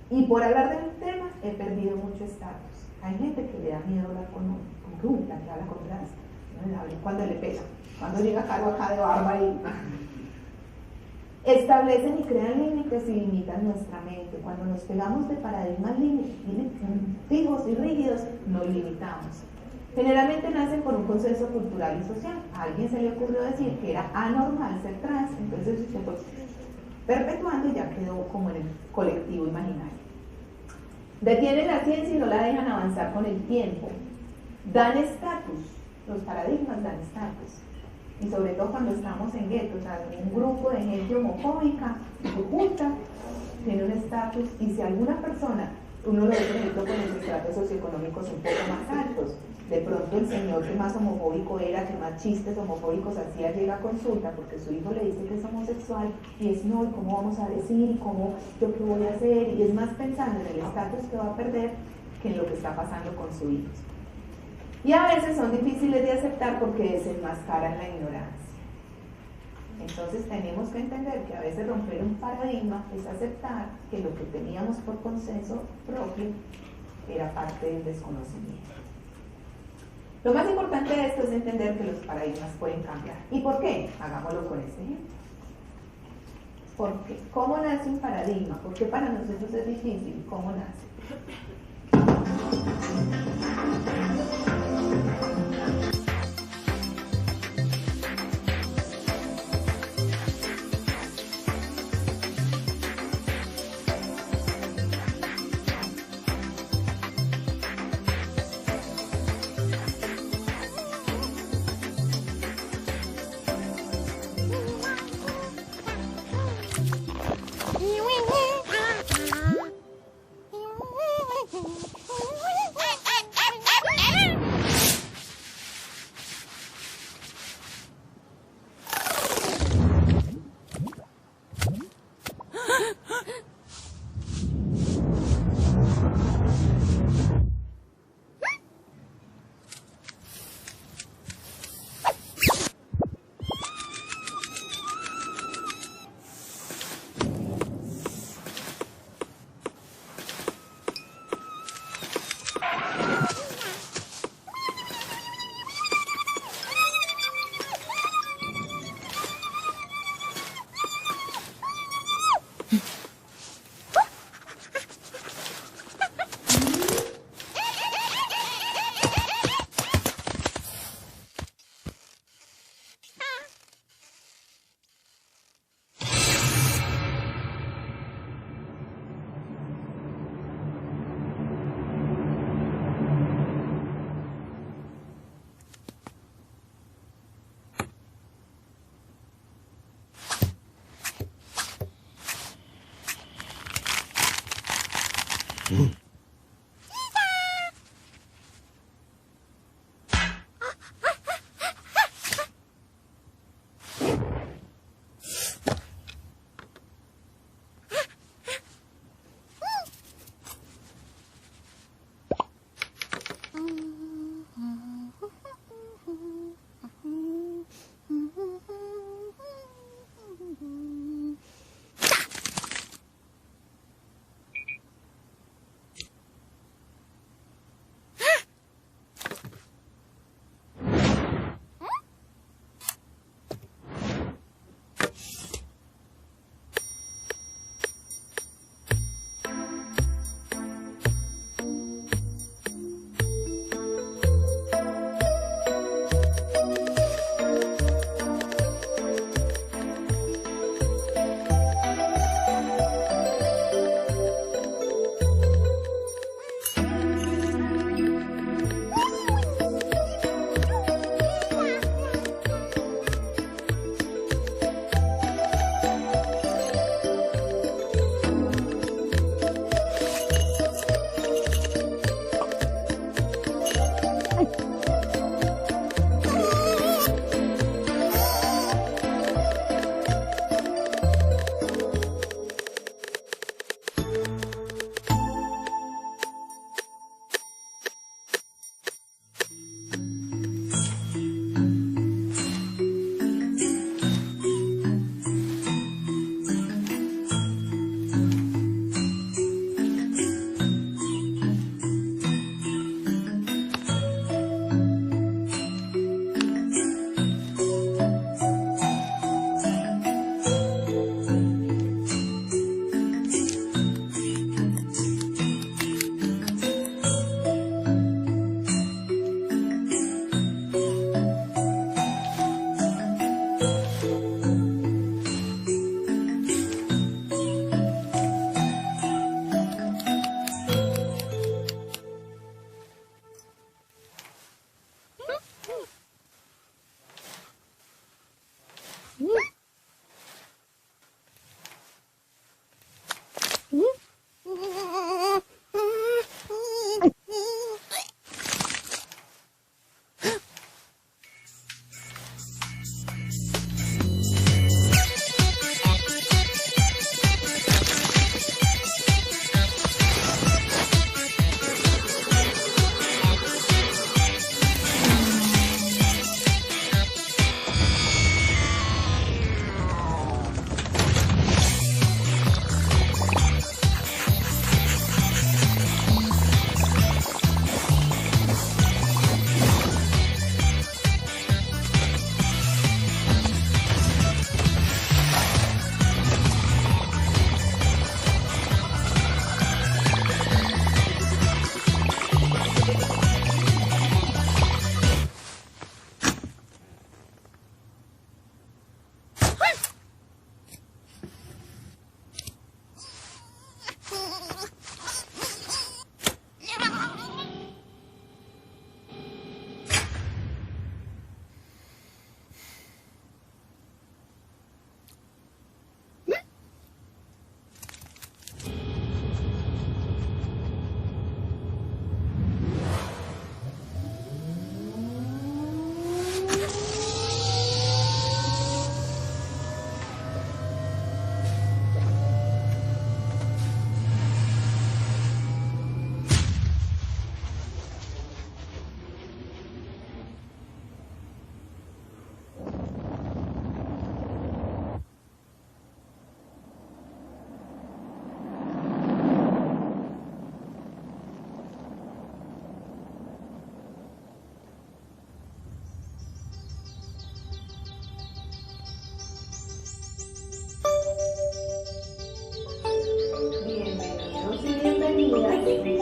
Y por hablar del tema he perdido mucho estatus. Hay gente que le da miedo hablar con uno, como que la que habla con trans, no le habla cuando le pesa, cuando llega Caro acá de barba y establecen y crean límites y limitan nuestra mente. Cuando nos pegamos de paradigmas fijos y rígidos, nos limitamos. Generalmente nacen por un consenso cultural y social. A alguien se le ocurrió decir que era anormal ser trans, entonces se fue perpetuando y ya quedó como en el colectivo imaginario. Detienen la ciencia y no la dejan avanzar con el tiempo. Dan estatus, los paradigmas dan estatus. Y sobre todo cuando estamos en guetos, o sea, un grupo de gente homofóbica que se junta, tiene un estatus, y si alguna persona, uno lo ve por ejemplo con los estratos socioeconómicos un poco más altos, de pronto el señor que más homofóbico era, que más chistes homofóbicos hacía, llega a consulta porque su hijo le dice que es homosexual, y es no, ¿y cómo vamos a decir? ¿Y cómo yo qué voy a hacer? Y es más pensando en el estatus que va a perder que en lo que está pasando con su hijo. Y a veces son difíciles de aceptar porque desenmascaran la ignorancia. Entonces tenemos que entender que a veces romper un paradigma es aceptar que lo que teníamos por consenso propio era parte del desconocimiento. Lo más importante de esto es entender que los paradigmas pueden cambiar. ¿Y por qué? Hagámoslo con este ejemplo. ¿Por qué? ¿Cómo nace un paradigma? ¿Por qué para nosotros es difícil? ¿Cómo nace?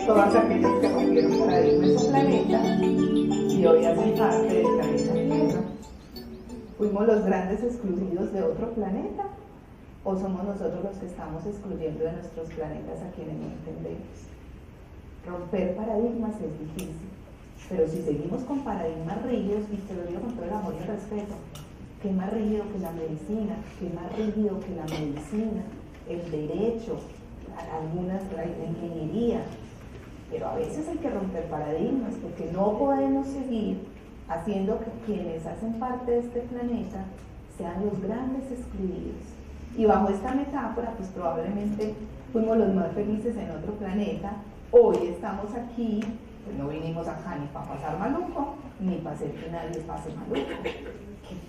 Todas aquellas que rompieron paradigmas en su planeta y hoy hacen parte del planeta Tierra. ¿Fuimos los grandes excluidos de otro planeta? ¿O somos nosotros los que estamos excluyendo de nuestros planetas a quienes no entendemos? Romper paradigmas es difícil, pero si seguimos con paradigmas rígidos, y te lo digo con todo el amor y el respeto, ¿qué más rígido que la medicina? ¿Qué más rígido que la medicina? El derecho, algunas, la ingeniería. Pero a veces hay que romper paradigmas porque no podemos seguir haciendo que quienes hacen parte de este planeta sean los grandes excluidos. Y bajo esta metáfora, pues probablemente fuimos los más felices en otro planeta. Hoy estamos aquí, pues no vinimos acá ni para pasar maluco, ni para hacer que nadie pase maluco.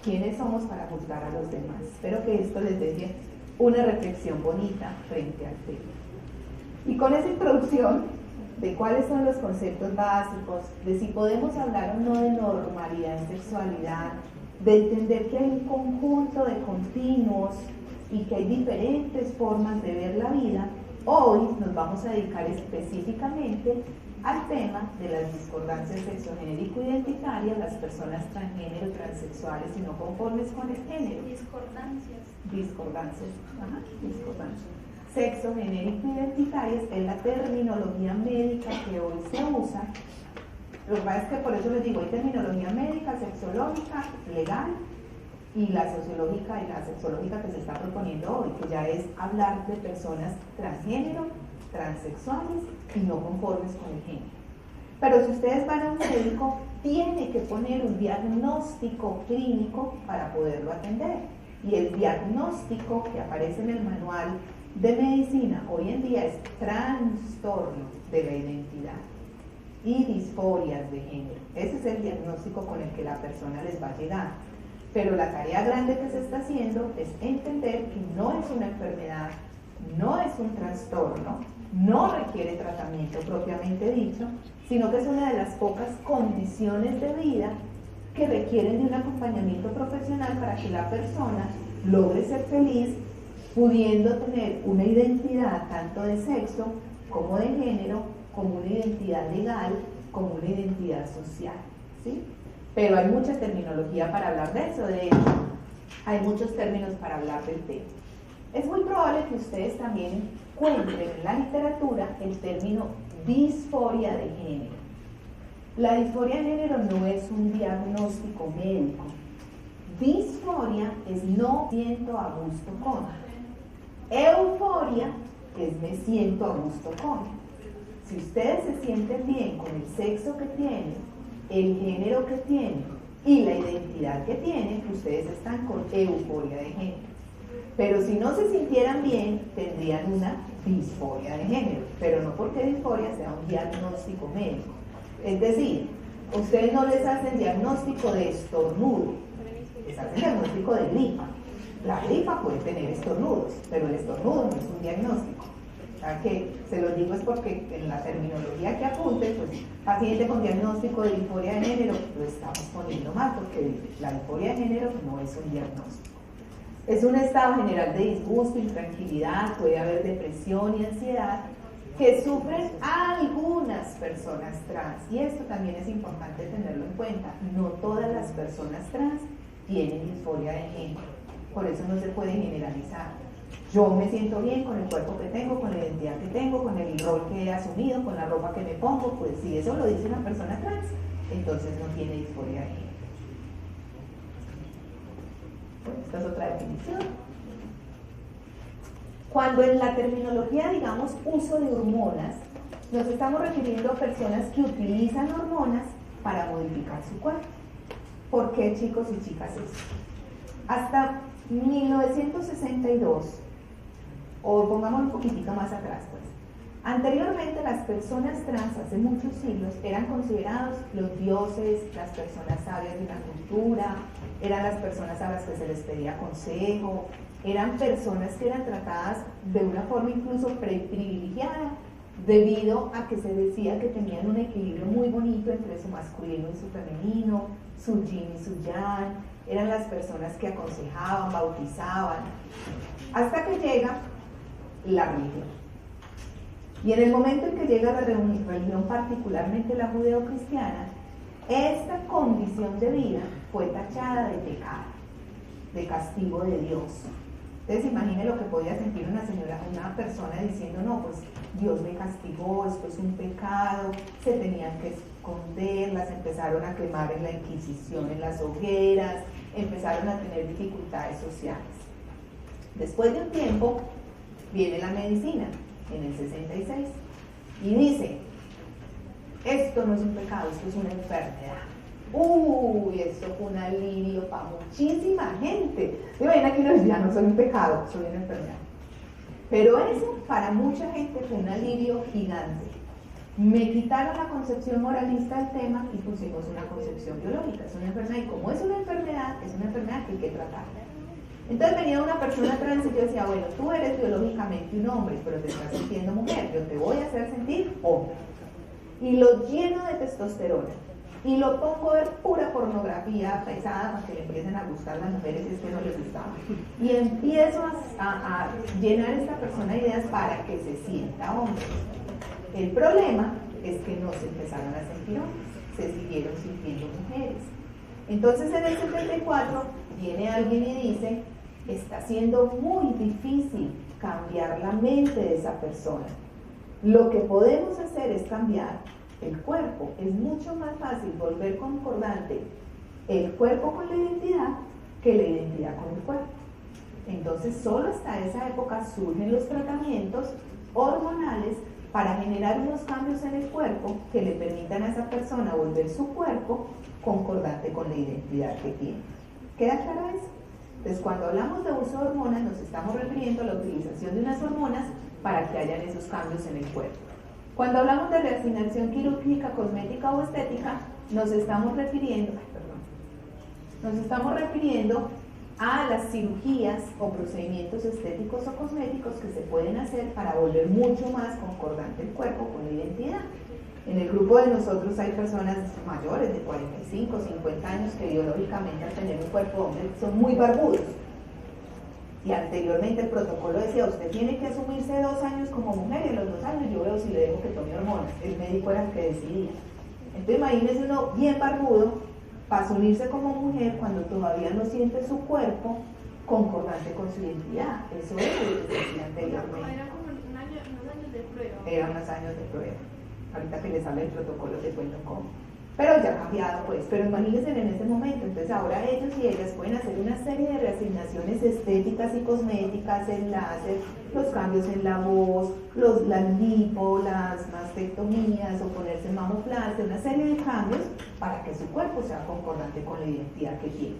¿Quiénes somos para juzgar a los demás? Espero que esto les deje una reflexión bonita frente al tema. Y con esa introducción de cuáles son los conceptos básicos, de si podemos hablar o no de normalidad en sexualidad, de entender que hay un conjunto de continuos y que hay diferentes formas de ver la vida, hoy nos vamos a dedicar específicamente al tema de las discordancias sexogenérico-identitarias, las personas transgénero, transexuales y no conformes con el género. Discordancias. Sexogenérico-identitarias es la terminología médica que hoy se usa. Lo que pasa es que por eso les digo, hay terminología médica, sexológica, legal, y la sociológica y la sexológica que se está proponiendo hoy, que ya es hablar de personas transgénero, transexuales y no conformes con el género. Pero si ustedes van a un médico, tiene que poner un diagnóstico clínico para poderlo atender. Y el diagnóstico que aparece en el manual de medicina hoy en día es trastorno de la identidad y disforias de género. Ese es el diagnóstico con el que la persona les va a llegar. Pero la tarea grande que se está haciendo es entender que no es una enfermedad, no es un trastorno, no requiere tratamiento propiamente dicho, sino que es una de las pocas condiciones de vida que requieren de un acompañamiento profesional para que la persona logre ser feliz, pudiendo tener una identidad tanto de sexo como de género, como una identidad legal, como una identidad social, ¿sí? Pero hay mucha terminología para hablar de eso, de hecho, hay muchos términos para hablar del tema. Es muy probable que ustedes también encuentren en la literatura el término disforia de género. La disforia de género no es un diagnóstico médico. Disforia es no siento a gusto con. Euforia es me siento a gusto con. Si ustedes se sienten bien con el sexo que tienen, el género que tienen y la identidad que tienen, ustedes están con euforia de género. Pero si no se sintieran bien, tendrían una disforia de género, pero no porque disforia sea un diagnóstico médico. Es decir, ustedes no les hacen diagnóstico de estornudo, les hacen diagnóstico de gripa. La gripa puede tener estornudos, pero el estornudo no es un diagnóstico. O sea que se los digo es porque en la terminología que apunte, pues paciente con diagnóstico de disforia de género, lo estamos poniendo mal, porque la disforia de género no es un diagnóstico. Es un estado general de disgusto, intranquilidad, puede haber depresión y ansiedad que sufren algunas personas trans. Y esto también es importante tenerlo en cuenta. No todas las personas trans tienen disforia de género. Por eso no se puede generalizar. Yo me siento bien con el cuerpo que tengo, con la identidad que tengo, con el rol que he asumido, con la ropa que me pongo. Pues si eso lo dice una persona trans, entonces no tiene disforia de género. Bueno, esta es otra definición. Cuando en la terminología digamos uso de hormonas, nos estamos refiriendo a personas que utilizan hormonas para modificar su cuerpo. ¿Por qué, chicos y chicas, eso? Hasta 1962, o pongamos un poquitito más atrás, pues, anteriormente las personas trans hace muchos siglos eran considerados los dioses, las personas sabias de la cultura, eran las personas a las que se les pedía consejo, eran personas que eran tratadas de una forma incluso privilegiada, debido a que se decía que tenían un equilibrio muy bonito entre su masculino y su femenino, su yin y su yang, eran las personas que aconsejaban, bautizaban, hasta que llega la religión. Y en el momento en que llega la religión, particularmente la judeocristiana, esta condición de vida fue tachada de pecado, de castigo de Dios. Entonces imagine lo que podía sentir una persona diciendo, no, pues Dios me castigó, esto es un pecado, se tenían que esconder, las empezaron a quemar en la Inquisición, en las hogueras, empezaron a tener dificultades sociales. Después de un tiempo, viene la medicina, en el 66, y dice, esto no es un pecado, esto es una enfermedad. Uy, esto fue un alivio para muchísima gente. Y ven aquí nos ya no soy un pecado, soy una enfermedad. Pero eso para mucha gente fue un alivio gigante. Me quitaron la concepción moralista del tema y pusimos una concepción biológica. Es una enfermedad y como es una enfermedad que hay que tratar. Entonces venía una persona trans y yo decía, bueno, tú eres biológicamente un hombre, pero te estás sintiendo mujer, yo te voy a hacer sentir hombre. Y lo lleno de testosterona. Y lo pongo a ver pura pornografía pesada para que le empiecen a gustar las mujeres y es que no les gustaba. Y empiezo a llenar a esta persona ideas para que se sienta hombre. El problema es que no se empezaron a sentir hombres, se siguieron sintiendo mujeres. Entonces en el 74 viene alguien y dice, está siendo muy difícil cambiar la mente de esa persona. Lo que podemos hacer es cambiar el cuerpo. Es mucho más fácil volver concordante el cuerpo con la identidad que la identidad con el cuerpo. Entonces solo hasta esa época surgen los tratamientos hormonales para generar unos cambios en el cuerpo que le permitan a esa persona volver su cuerpo concordante con la identidad que tiene. ¿Queda claro eso? Entonces cuando hablamos de uso de hormonas nos estamos refiriendo a la utilización de unas hormonas para que hayan esos cambios en el cuerpo. Cuando hablamos de reasignación quirúrgica, cosmética o estética, nos estamos refiriendo a las cirugías o procedimientos estéticos o cosméticos que se pueden hacer para volver mucho más concordante el cuerpo con la identidad. En el grupo de nosotros hay personas mayores de 45, 50 años que biológicamente al tener un cuerpo hombre son muy barbudos. Y anteriormente el protocolo decía, usted tiene que asumirse 2 años como mujer y a los 2 años yo veo si le dejo que tome hormonas. El médico era el que decidía. Entonces imagínese uno bien barbudo para asumirse como mujer cuando todavía no siente su cuerpo concordante con su identidad. Eso es lo que se decía anteriormente. Era como unos años de prueba. Eran unos años de prueba. Ahorita que les habla el protocolo te cuento cómo. Pero ya ha cambiado pues, pero imagínense en ese momento, entonces ahora ellos y ellas pueden hacer una serie de reasignaciones estéticas y cosméticas, el láser, los cambios en la voz, las lipo, las mastectomías o ponerse mamoplastia, una serie de cambios para que su cuerpo sea concordante con la identidad que tiene.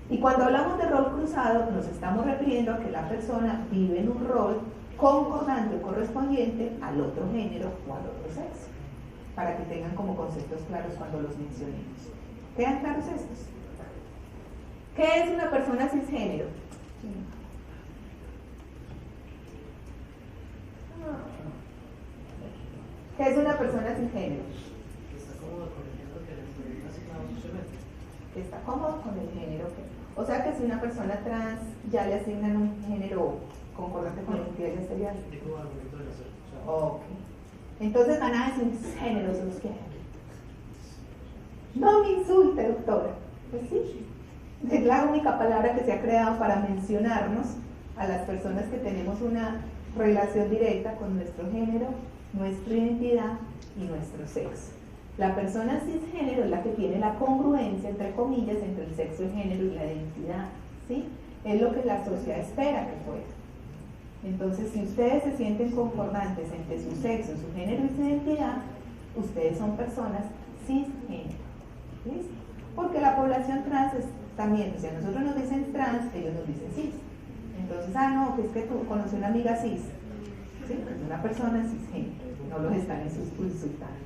Y cuando hablamos de rol cruzado, nos estamos refiriendo a que la persona vive en un rol concordante o correspondiente al otro género o al otro sexo, para que tengan como conceptos claros cuando los mencionemos. ¿Quedan claros estos? ¿Qué es una persona cisgénero? ¿Qué es una persona cisgénero? Que está cómodo con el género que... O sea que si una persona trans ya le asignan un género concordante con la identidad, ya sería... Ok. Entonces van a decir cisgéneros los que... No me insulte, doctora. Pues sí. Es la única palabra que se ha creado para mencionarnos a las personas que tenemos una relación directa con nuestro género, nuestra identidad y nuestro sexo. La persona cisgénero es la que tiene la congruencia, entre comillas, entre el sexo, el género y la identidad, ¿sí? Es lo que la sociedad espera que fuera. Entonces, si ustedes se sienten concordantes entre su sexo, su género y su identidad, ustedes son personas cisgénero, ¿listo? Porque la población trans es también, o sea, nosotros nos dicen trans, ellos nos dicen cis. Entonces, no, que es que tú conoces una amiga cis, ¿sí? Es una persona cisgénero, no los están insultando.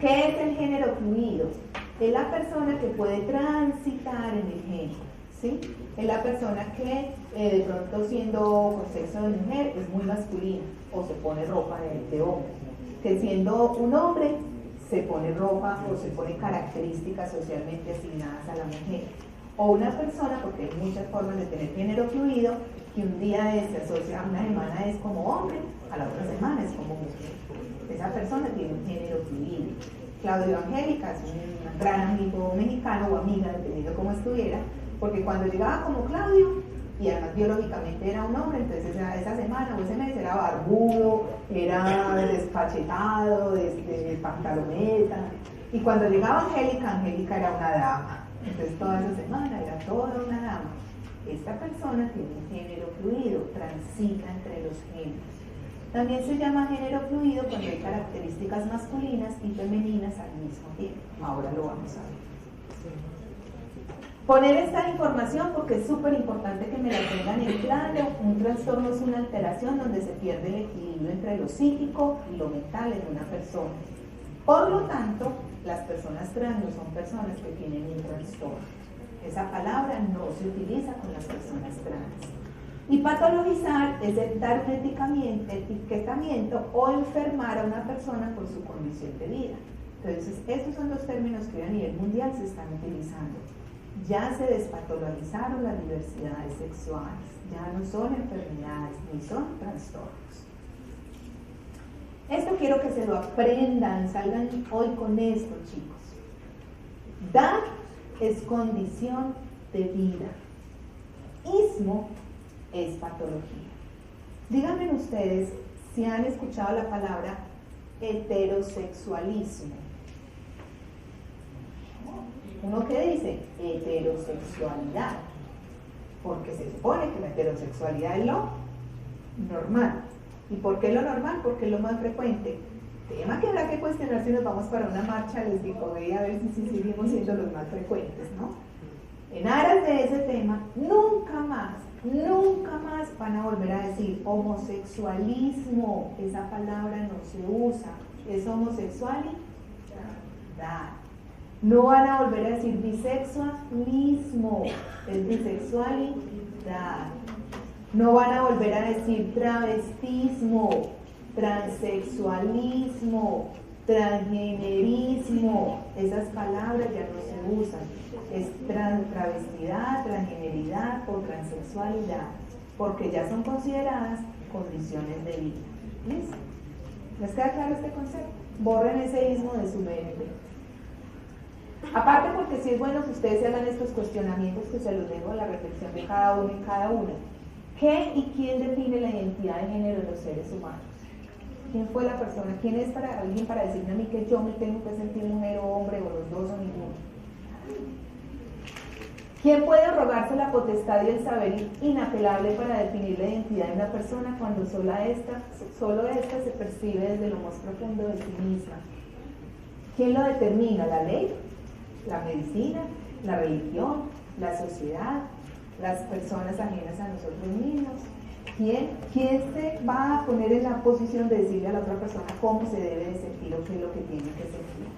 ¿Qué es el género fluido? Es la persona que puede transitar en el género, ¿sí? Es la persona que de pronto siendo con sexo de mujer es muy masculina o se pone ropa de hombre, que siendo un hombre se pone ropa o se pone características socialmente asignadas a la mujer. O una persona, porque hay muchas formas de tener género fluido, que un día se asocia, una semana es como hombre, a la otra semana es como mujer. Esa persona tiene un género fluido. Claudio Angélica es un gran amigo mexicano o amiga, dependiendo cómo estuviera, porque cuando llegaba como Claudio, y además biológicamente era un hombre, entonces esa semana o ese mes era barbudo, era despachetado, de pantaloneta, y cuando llegaba Angélica, Angélica era una dama, entonces toda esa semana era toda una dama. Esta persona tiene un género fluido, transita entre los géneros. También se llama género fluido cuando hay características masculinas y femeninas al mismo tiempo. Ahora lo vamos a ver. Poner esta información porque es súper importante que me la tengan en claro. Un trastorno es una alteración donde se pierde el equilibrio entre lo psíquico y lo mental en una persona. Por lo tanto, las personas trans no son personas que tienen un trastorno. Esa palabra no se utiliza con las personas trans. Y patologizar es dar un etiquetamiento o enfermar a una persona por su condición de vida. Entonces, estos son los términos que hoy a nivel mundial se están utilizando. Ya se despatologizaron las diversidades sexuales, ya no son enfermedades ni son trastornos. Esto quiero que se lo aprendan, salgan hoy con esto, chicos. DAC es condición de vida. Ismo es patología. Díganme ustedes si han escuchado la palabra heterosexualismo. ¿Uno qué dice? Heterosexualidad. Porque se supone que la heterosexualidad es lo normal. ¿Y por qué lo normal? Porque es lo más frecuente. Tema que habrá que cuestionar si nos vamos para una marcha lésbica a ver si seguimos siendo los más frecuentes, ¿no? En aras de ese tema, nunca más van a volver a decir homosexualismo. Esa palabra no se usa. Es homosexualidad. No van a volver a decir bisexualismo. Es bisexualidad. No van a volver a decir travestismo, transexualismo, transgenerismo. Esas palabras ya no se usan. Es travestidad, transgeneridad o transexualidad, porque ya son consideradas condiciones de vida. ¿Listo? ¿Les queda claro este concepto? Borren ese ismo de su mente. Aparte, porque sí es bueno que ustedes se hagan estos cuestionamientos que se los dejo a la reflexión de cada uno y cada una. ¿Qué y quién define la identidad de género de los seres humanos? ¿Quién fue la persona? ¿Quién es alguien para decirme a mí que yo me tengo que sentir mujer o hombre o los dos o ninguno? ¿Quién puede arrogarse la potestad y el saber inapelable para definir la identidad de una persona cuando solo esta se percibe desde lo más profundo de sí misma? ¿Quién lo determina? ¿La ley? ¿La medicina? ¿La religión? ¿La sociedad? ¿Las personas ajenas a nosotros mismos? ¿Quién se va a poner en la posición de decirle a la otra persona cómo se debe de sentir o qué es lo que tiene que sentir?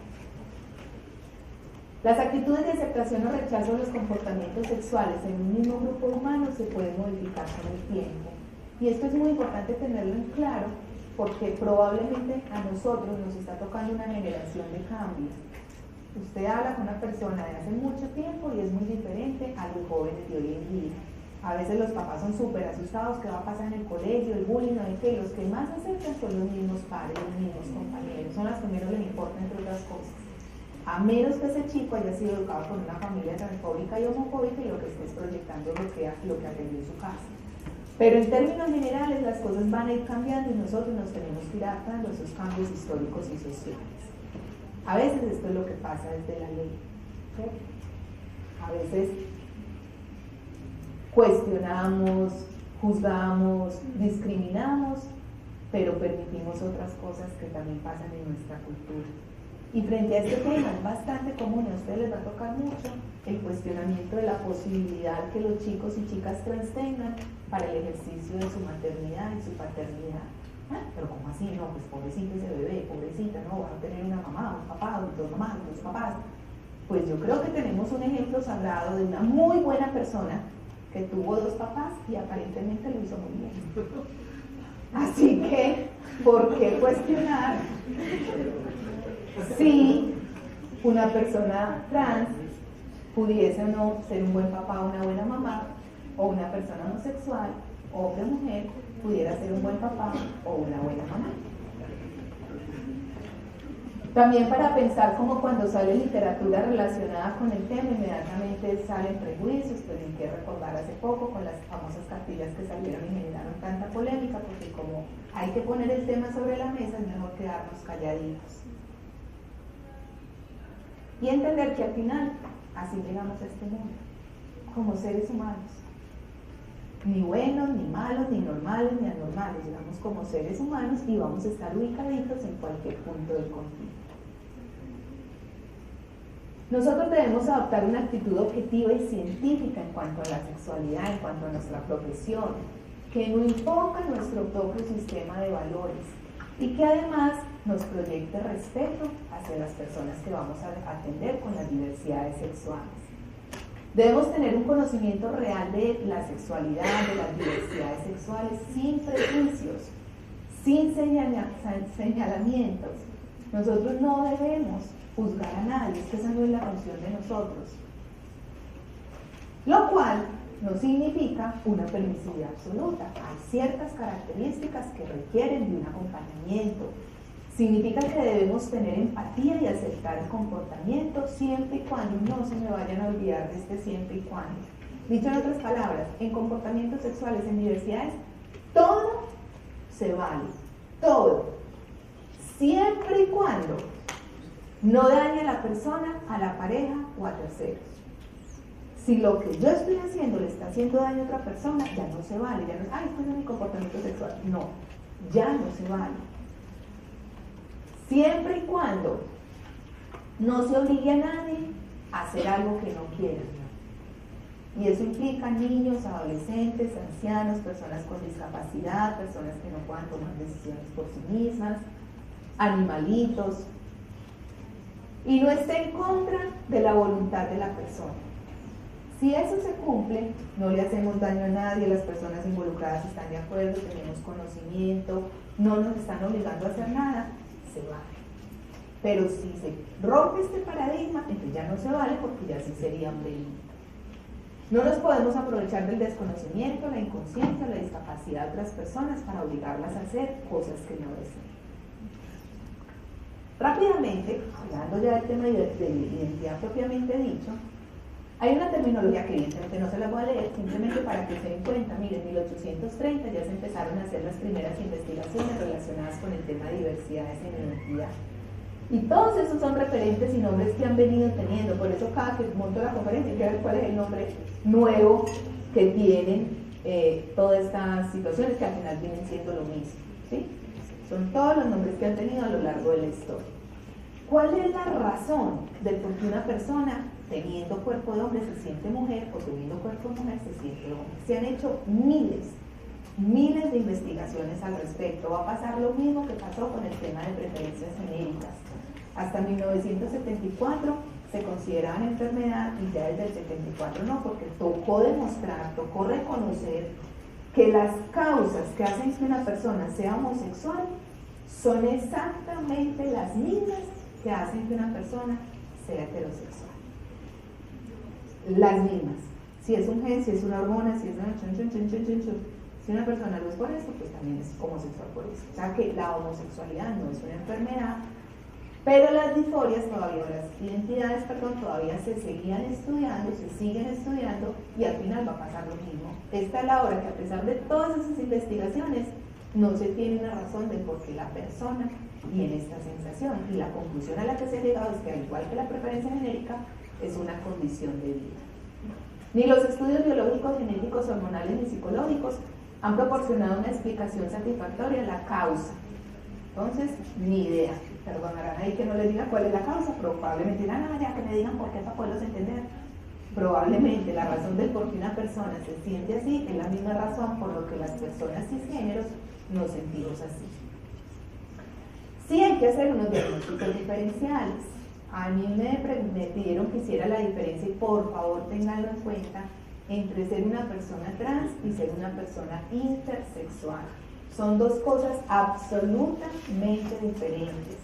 Las actitudes de aceptación o rechazo de los comportamientos sexuales en un mismo grupo humano se pueden modificar con el tiempo. Y esto es muy importante tenerlo en claro porque probablemente a nosotros nos está tocando una generación de cambios. Usted habla con una persona de hace mucho tiempo y es muy diferente a los jóvenes de hoy en día. A veces los papás son súper asustados, ¿qué va a pasar en el colegio? El bullying, no hay que. Los que más aceptan son los mismos padres, los mismos compañeros, son las que menos les importan entre otras cosas. A menos que ese chico haya sido educado por una familia transfóbica y homofóbica y lo que estés proyectando lo que aprendió en su casa. Pero en términos generales las cosas van a ir cambiando y nosotros nos tenemos que ir adaptando a esos cambios históricos y sociales. A veces esto es lo que pasa desde la ley. ¿Sí? A veces cuestionamos, juzgamos, discriminamos, pero permitimos otras cosas que también pasan en nuestra cultura. Y frente a este tema es bastante común, a ustedes les va a tocar mucho el cuestionamiento de la posibilidad que los chicos y chicas trans tengan para el ejercicio de su maternidad y su paternidad. ¿Ah? Pero ¿cómo así? No, pues pobrecito ese bebé, pobrecita, no, va a tener una mamá, un papá, dos mamás, dos papás. Pues yo creo que tenemos un ejemplo sagrado de una muy buena persona que tuvo dos papás y aparentemente lo hizo muy bien. Así que, ¿por qué cuestionar si una persona trans pudiese o no ser un buen papá o una buena mamá, o una persona homosexual, hombre o mujer, pudiera ser un buen papá o una buena mamá? También para pensar como cuando sale literatura relacionada con el tema, inmediatamente salen prejuicios, pero hay que recordar hace poco con las famosas cartillas que salieron y generaron tanta polémica, porque como hay que poner el tema sobre la mesa, es mejor quedarnos calladitos. Y entender que al final, así llegamos a este mundo, como seres humanos. Ni buenos, ni malos, ni normales, ni anormales. Llegamos como seres humanos y vamos a estar ubicaditos en cualquier punto del conflicto. Nosotros debemos adoptar una actitud objetiva y científica en cuanto a la sexualidad, en cuanto a nuestra profesión, que no imponga nuestro propio sistema de valores y que además nos proyecte respeto hacia las personas que vamos a atender con las diversidades sexuales. Debemos tener un conocimiento real de la sexualidad, de las diversidades sexuales, sin prejuicios, sin señalamientos. Nosotros no debemos juzgar a nadie, es que esa no es la función de nosotros. Lo cual no significa una permisividad absoluta. Hay ciertas características que requieren de un acompañamiento. Significa que debemos tener empatía y aceptar el comportamiento siempre y cuando no se me vayan a olvidar de este siempre y cuando. Dicho en otras palabras, en comportamientos sexuales, en diversidades, todo se vale, todo, siempre y cuando no dañe a la persona, a la pareja o a terceros. Si lo que yo estoy haciendo le está haciendo daño a otra persona, ya no se vale, ya no es, esto es mi comportamiento sexual. No, ya no se vale. Siempre y cuando no se obligue a nadie a hacer algo que no quiera. Y eso implica niños, adolescentes, ancianos, personas con discapacidad, personas que no puedan tomar decisiones por sí mismas, animalitos. Y no esté en contra de la voluntad de la persona. Si eso se cumple, no le hacemos daño a nadie, las personas involucradas están de acuerdo, tenemos conocimiento, no nos están obligando a hacer nada, se vale. Pero si se rompe este paradigma, entonces ya no se vale porque ya sí sería un delito. No nos podemos aprovechar del desconocimiento, la inconsciencia, la discapacidad de otras personas para obligarlas a hacer cosas que no desean. Rápidamente, hablando ya del tema de identidad propiamente dicho, hay una terminología que evidentemente no se la voy a leer, simplemente para que se den cuenta. Miren, en 1830 ya se empezaron a hacer las primeras investigaciones relacionadas con el tema de diversidades en identidad. Y todos esos son referentes y nombres que han venido teniendo. Por eso cada que monto la conferencia quiero ver cuál es el nombre nuevo que tienen todas estas situaciones que al final vienen siendo lo mismo, ¿sí? Son todos los nombres que han tenido a lo largo de la historia. ¿Cuál es la razón de por qué una persona teniendo cuerpo de hombre se siente mujer o teniendo cuerpo de mujer se siente hombre? Se han hecho miles de investigaciones al respecto. Va a pasar lo mismo que pasó con el tema de preferencias genéricas. Hasta 1974 se consideraban enfermedad y ya desde el 74 no, porque tocó demostrar, tocó reconocer que las causas que hacen que una persona sea homosexual son exactamente las mismas que hacen que una persona sea heterosexual. Las mismas. Si es un gen, si es una hormona, si es una si una persona lo es por eso, pues también es homosexual por eso. O sea que la homosexualidad no es una enfermedad, pero las disforias todavía, las identidades, todavía se seguían estudiando, se siguen estudiando y al final va a pasar lo mismo. Esta es la hora que a pesar de todas esas investigaciones no se tiene una razón de por qué la persona tiene esta sensación, y la conclusión a la que se ha llegado es que al igual que la preferencia genérica es una condición de vida. Ni los estudios biológicos, genéticos, hormonales ni psicológicos han proporcionado una explicación satisfactoria a la causa. Entonces, ni idea. Perdonarán ahí que no les diga cuál es la causa, probablemente dirán, ya que me digan por qué para poderlos entender. Probablemente la razón del por qué una persona se siente así es la misma razón por lo que las personas cisgéneros nos sentimos así. Sí hay que hacer unos diagnósticos diferenciales. A mí me pidieron que hiciera la diferencia y por favor tenganlo en cuenta entre ser una persona trans y ser una persona intersexual. Son dos cosas absolutamente diferentes.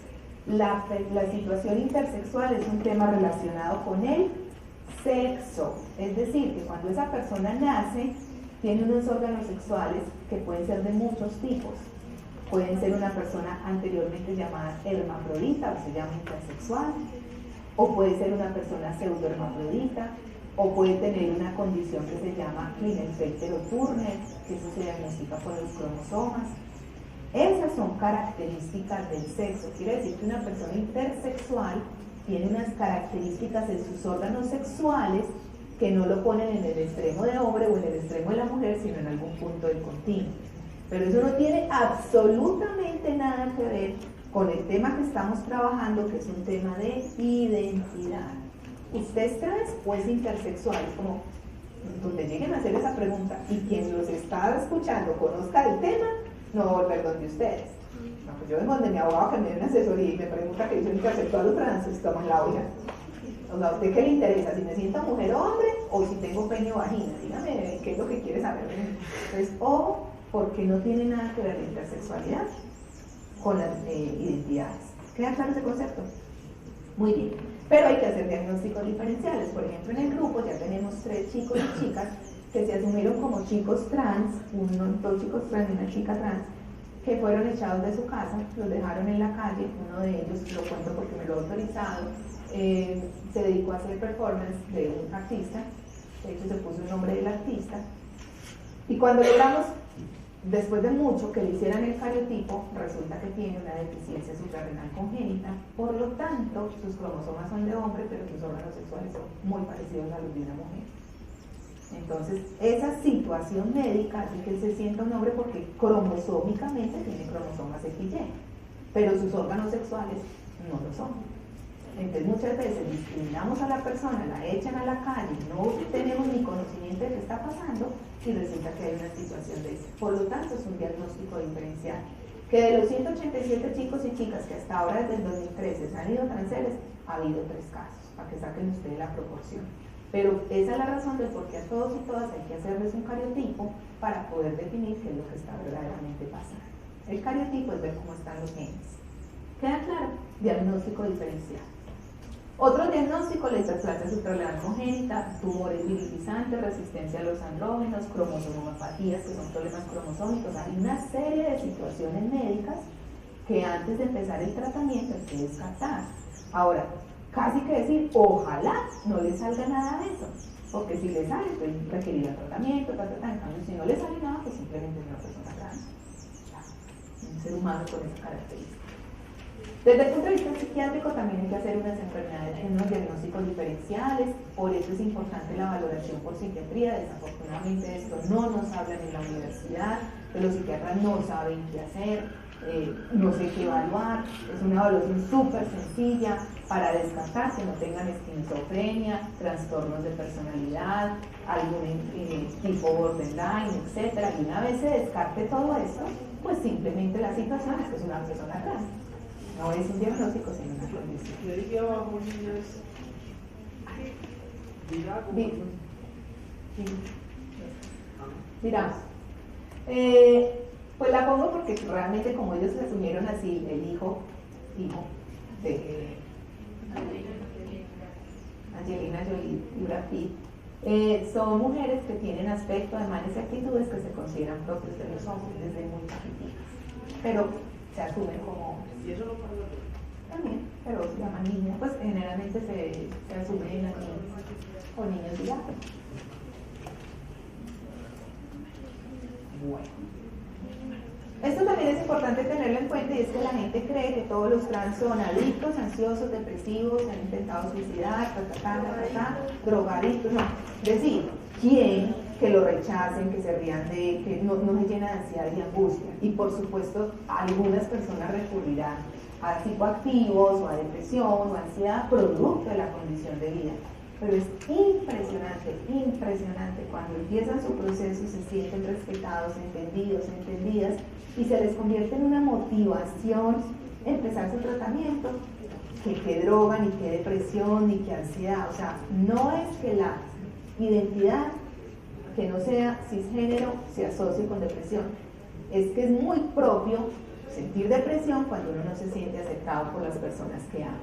La situación intersexual es un tema relacionado con el sexo, es decir, que cuando esa persona nace, tiene unos órganos sexuales que pueden ser de muchos tipos. Pueden ser una persona anteriormente llamada hermafrodita, o se llama intersexual, o puede ser una persona pseudohermafrodita, o puede tener una condición que se llama Klinefelter-Turner, que eso se diagnostica por los cromosomas. Esas son características del sexo. Quiere decir que una persona intersexual tiene unas características en sus órganos sexuales que no lo ponen en el extremo de hombre o en el extremo de la mujer, sino en algún punto del continuo. Pero eso no tiene absolutamente nada que ver con el tema que estamos trabajando, que es un tema de identidad. ¿Usted es trans o es intersexual? Como donde lleguen a hacer esa pregunta y quien los está escuchando conozca el tema, no va a volver donde ustedes. No, pues yo vengo donde mi abogado que me dé una asesoría y me pregunta que yo soy intersexual o trans, estamos en la olla. O sea, ¿a usted qué le interesa? ¿Si me siento mujer o hombre o si tengo pene o vagina? Dígame qué es lo que quiere saber. Entonces, ojo, porque no tiene nada que ver la intersexualidad con las identidades. ¿Queda claro ese concepto? Muy bien. Pero hay que hacer diagnósticos diferenciales. Por ejemplo, en el grupo ya tenemos 3 chicos y chicas que se asumieron como chicos trans, 2 chicos trans y una chica trans, que fueron echados de su casa, los dejaron en la calle. Uno de ellos, lo cuento porque me lo ha autorizado, se dedicó a hacer performance de un artista, de hecho se puso el nombre del artista, y cuando logramos, después de mucho, que le hicieran el cariotipo, resulta que tiene una deficiencia suprarrenal congénita, por lo tanto, sus cromosomas son de hombre, pero sus órganos sexuales son muy parecidos a los de una mujer. Entonces, esa situación médica hace que él se sienta un hombre porque cromosómicamente tiene cromosomas XY, pero sus órganos sexuales no lo son. Entonces, muchas veces discriminamos a la persona, la echan a la calle, no tenemos ni conocimiento de qué está pasando y resulta que hay una situación de eso. Por lo tanto, es un diagnóstico diferencial. Que de los 187 chicos y chicas que hasta ahora, desde el 2013, se han ido transeres, ha habido 3 casos, para que saquen ustedes la proporción. Pero esa es la razón de por qué a todos y todas hay que hacerles un cariotipo para poder definir qué es lo que está verdaderamente pasando. El cariotipo es ver cómo están los genes. ¿Queda claro? Diagnóstico diferencial. Otro diagnóstico, la hiperplasia suprarrenal congénita, tumores virilizantes, resistencia a los andrógenos, cromosomopatías, que son problemas cromosómicos. Hay una serie de situaciones médicas que antes de empezar el tratamiento hay que descartar. Ahora, casi que decir, ojalá no le salga nada de eso, porque si le sale, pues requerirá tratamiento, en cambio, si no le sale nada, pues simplemente es una persona trans, un ser humano con esa característica. Desde el punto de vista psiquiátrico también hay que hacer unas enfermedades, unos diagnósticos diferenciales, por eso es importante la valoración por psiquiatría. Desafortunadamente esto no nos hablan en la universidad, los psiquiatras no saben qué hacer, no sé qué evaluar. Es una evaluación súper sencilla para descartar que no tengan esquizofrenia, trastornos de personalidad, algún tipo borderline, etc. Y una vez se descarte todo esto, pues simplemente la situación es que es una persona trans. No es un diagnóstico, sino una condición. ¿Qué diría abajo, niñas? Mira, pues la pongo porque realmente como ellos se asumieron así, el hijo de Angelina Jolie y Brad Pitt, son mujeres que tienen aspecto, ademanes y actitudes que se consideran propios de los hombres desde muy chiquititas, pero se asumen como... ¿Y eso no pasa? También, pero se llaman niñas, pues generalmente se asumen a niños o niños de edad. Bueno. Esto también es importante tenerlo en cuenta, y es que la gente cree que todos los trans son adictos, ansiosos, depresivos, han intentado suicidar, drogadictos, no. Es decir, ¿quién que lo rechacen, que se rían de, que no se llena de ansiedad y angustia? Y por supuesto, algunas personas recurrirán a psicoactivos o a depresión o ansiedad producto de la condición de vida. Pero es impresionante cuando empiezan su proceso y se sienten respetados, entendidos, entendidas, y se les convierte en una motivación empezar su tratamiento, que droga, ni que depresión, ni que ansiedad. O sea, no es que la identidad que no sea cisgénero se asocie con depresión, es que es muy propio sentir depresión cuando uno no se siente aceptado por las personas que ama.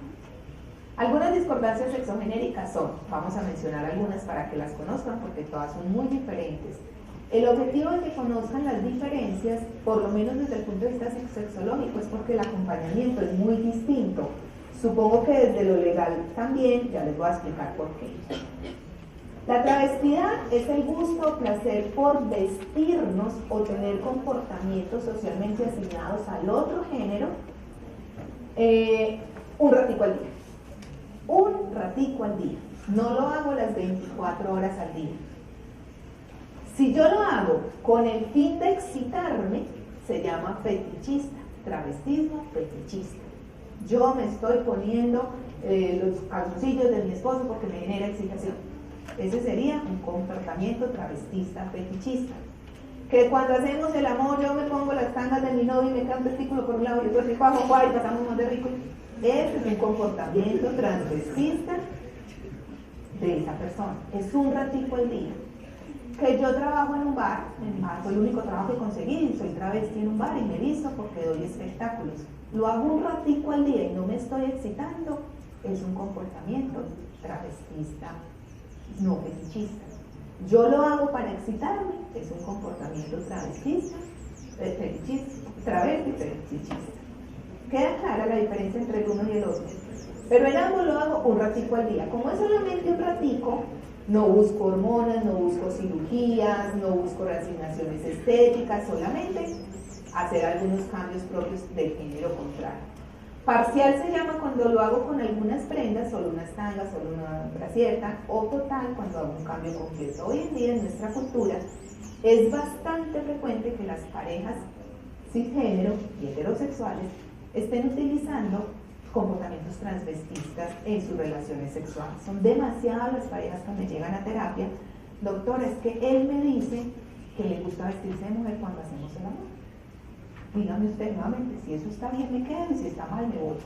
Algunas discordancias sexogenéricas son, vamos a mencionar algunas para que las conozcan porque todas son muy diferentes. El objetivo de que conozcan las diferencias, por lo menos desde el punto de vista sexológico, es porque el acompañamiento es muy distinto. Supongo que desde lo legal también, ya les voy a explicar por qué. La travestidad es el gusto o placer por vestirnos o tener comportamientos socialmente asignados al otro género un ratico al día. Un ratico al día. No lo hago las 24 horas al día. Si yo lo hago con el fin de excitarme, se llama fetichista, travestismo fetichista. Yo me estoy poniendo los calzoncillos de mi esposo porque me genera excitación. Ese sería un comportamiento travestista fetichista. Que cuando hacemos el amor yo me pongo las tangas de mi novio y me cae un testículo por un lado y otro así, y pasamos más de rico. Ese es un comportamiento transvestista de esa persona. Es un ratico al día. Que yo trabajo en un bar fue el único trabajo que conseguí, soy travesti en un bar y me visto porque doy espectáculos. Lo hago un ratico al día y no me estoy excitando, es un comportamiento travestista, no fetichista. Yo lo hago para excitarme, es un comportamiento travestista, fetichista, travesti fetichista. Queda clara la diferencia entre el uno y el otro. Pero en ambos lo hago un ratico al día. Como es solamente un ratico, no busco hormonas, no busco cirugías, no busco reasignaciones estéticas, solamente hacer algunos cambios propios del género contrario. Parcial se llama cuando lo hago con algunas prendas, solo unas tangas, solo una brasier, o total cuando hago un cambio completo. Hoy en día en nuestra cultura es bastante frecuente que las parejas cisgénero y heterosexuales estén utilizando comportamientos transvestistas en sus relaciones sexuales. Son demasiadas las parejas que me llegan a terapia. Doctora, es que él me dice que le gusta vestirse de mujer cuando hacemos el amor. Dígame usted nuevamente, si eso está bien me quedo y si está mal me voy.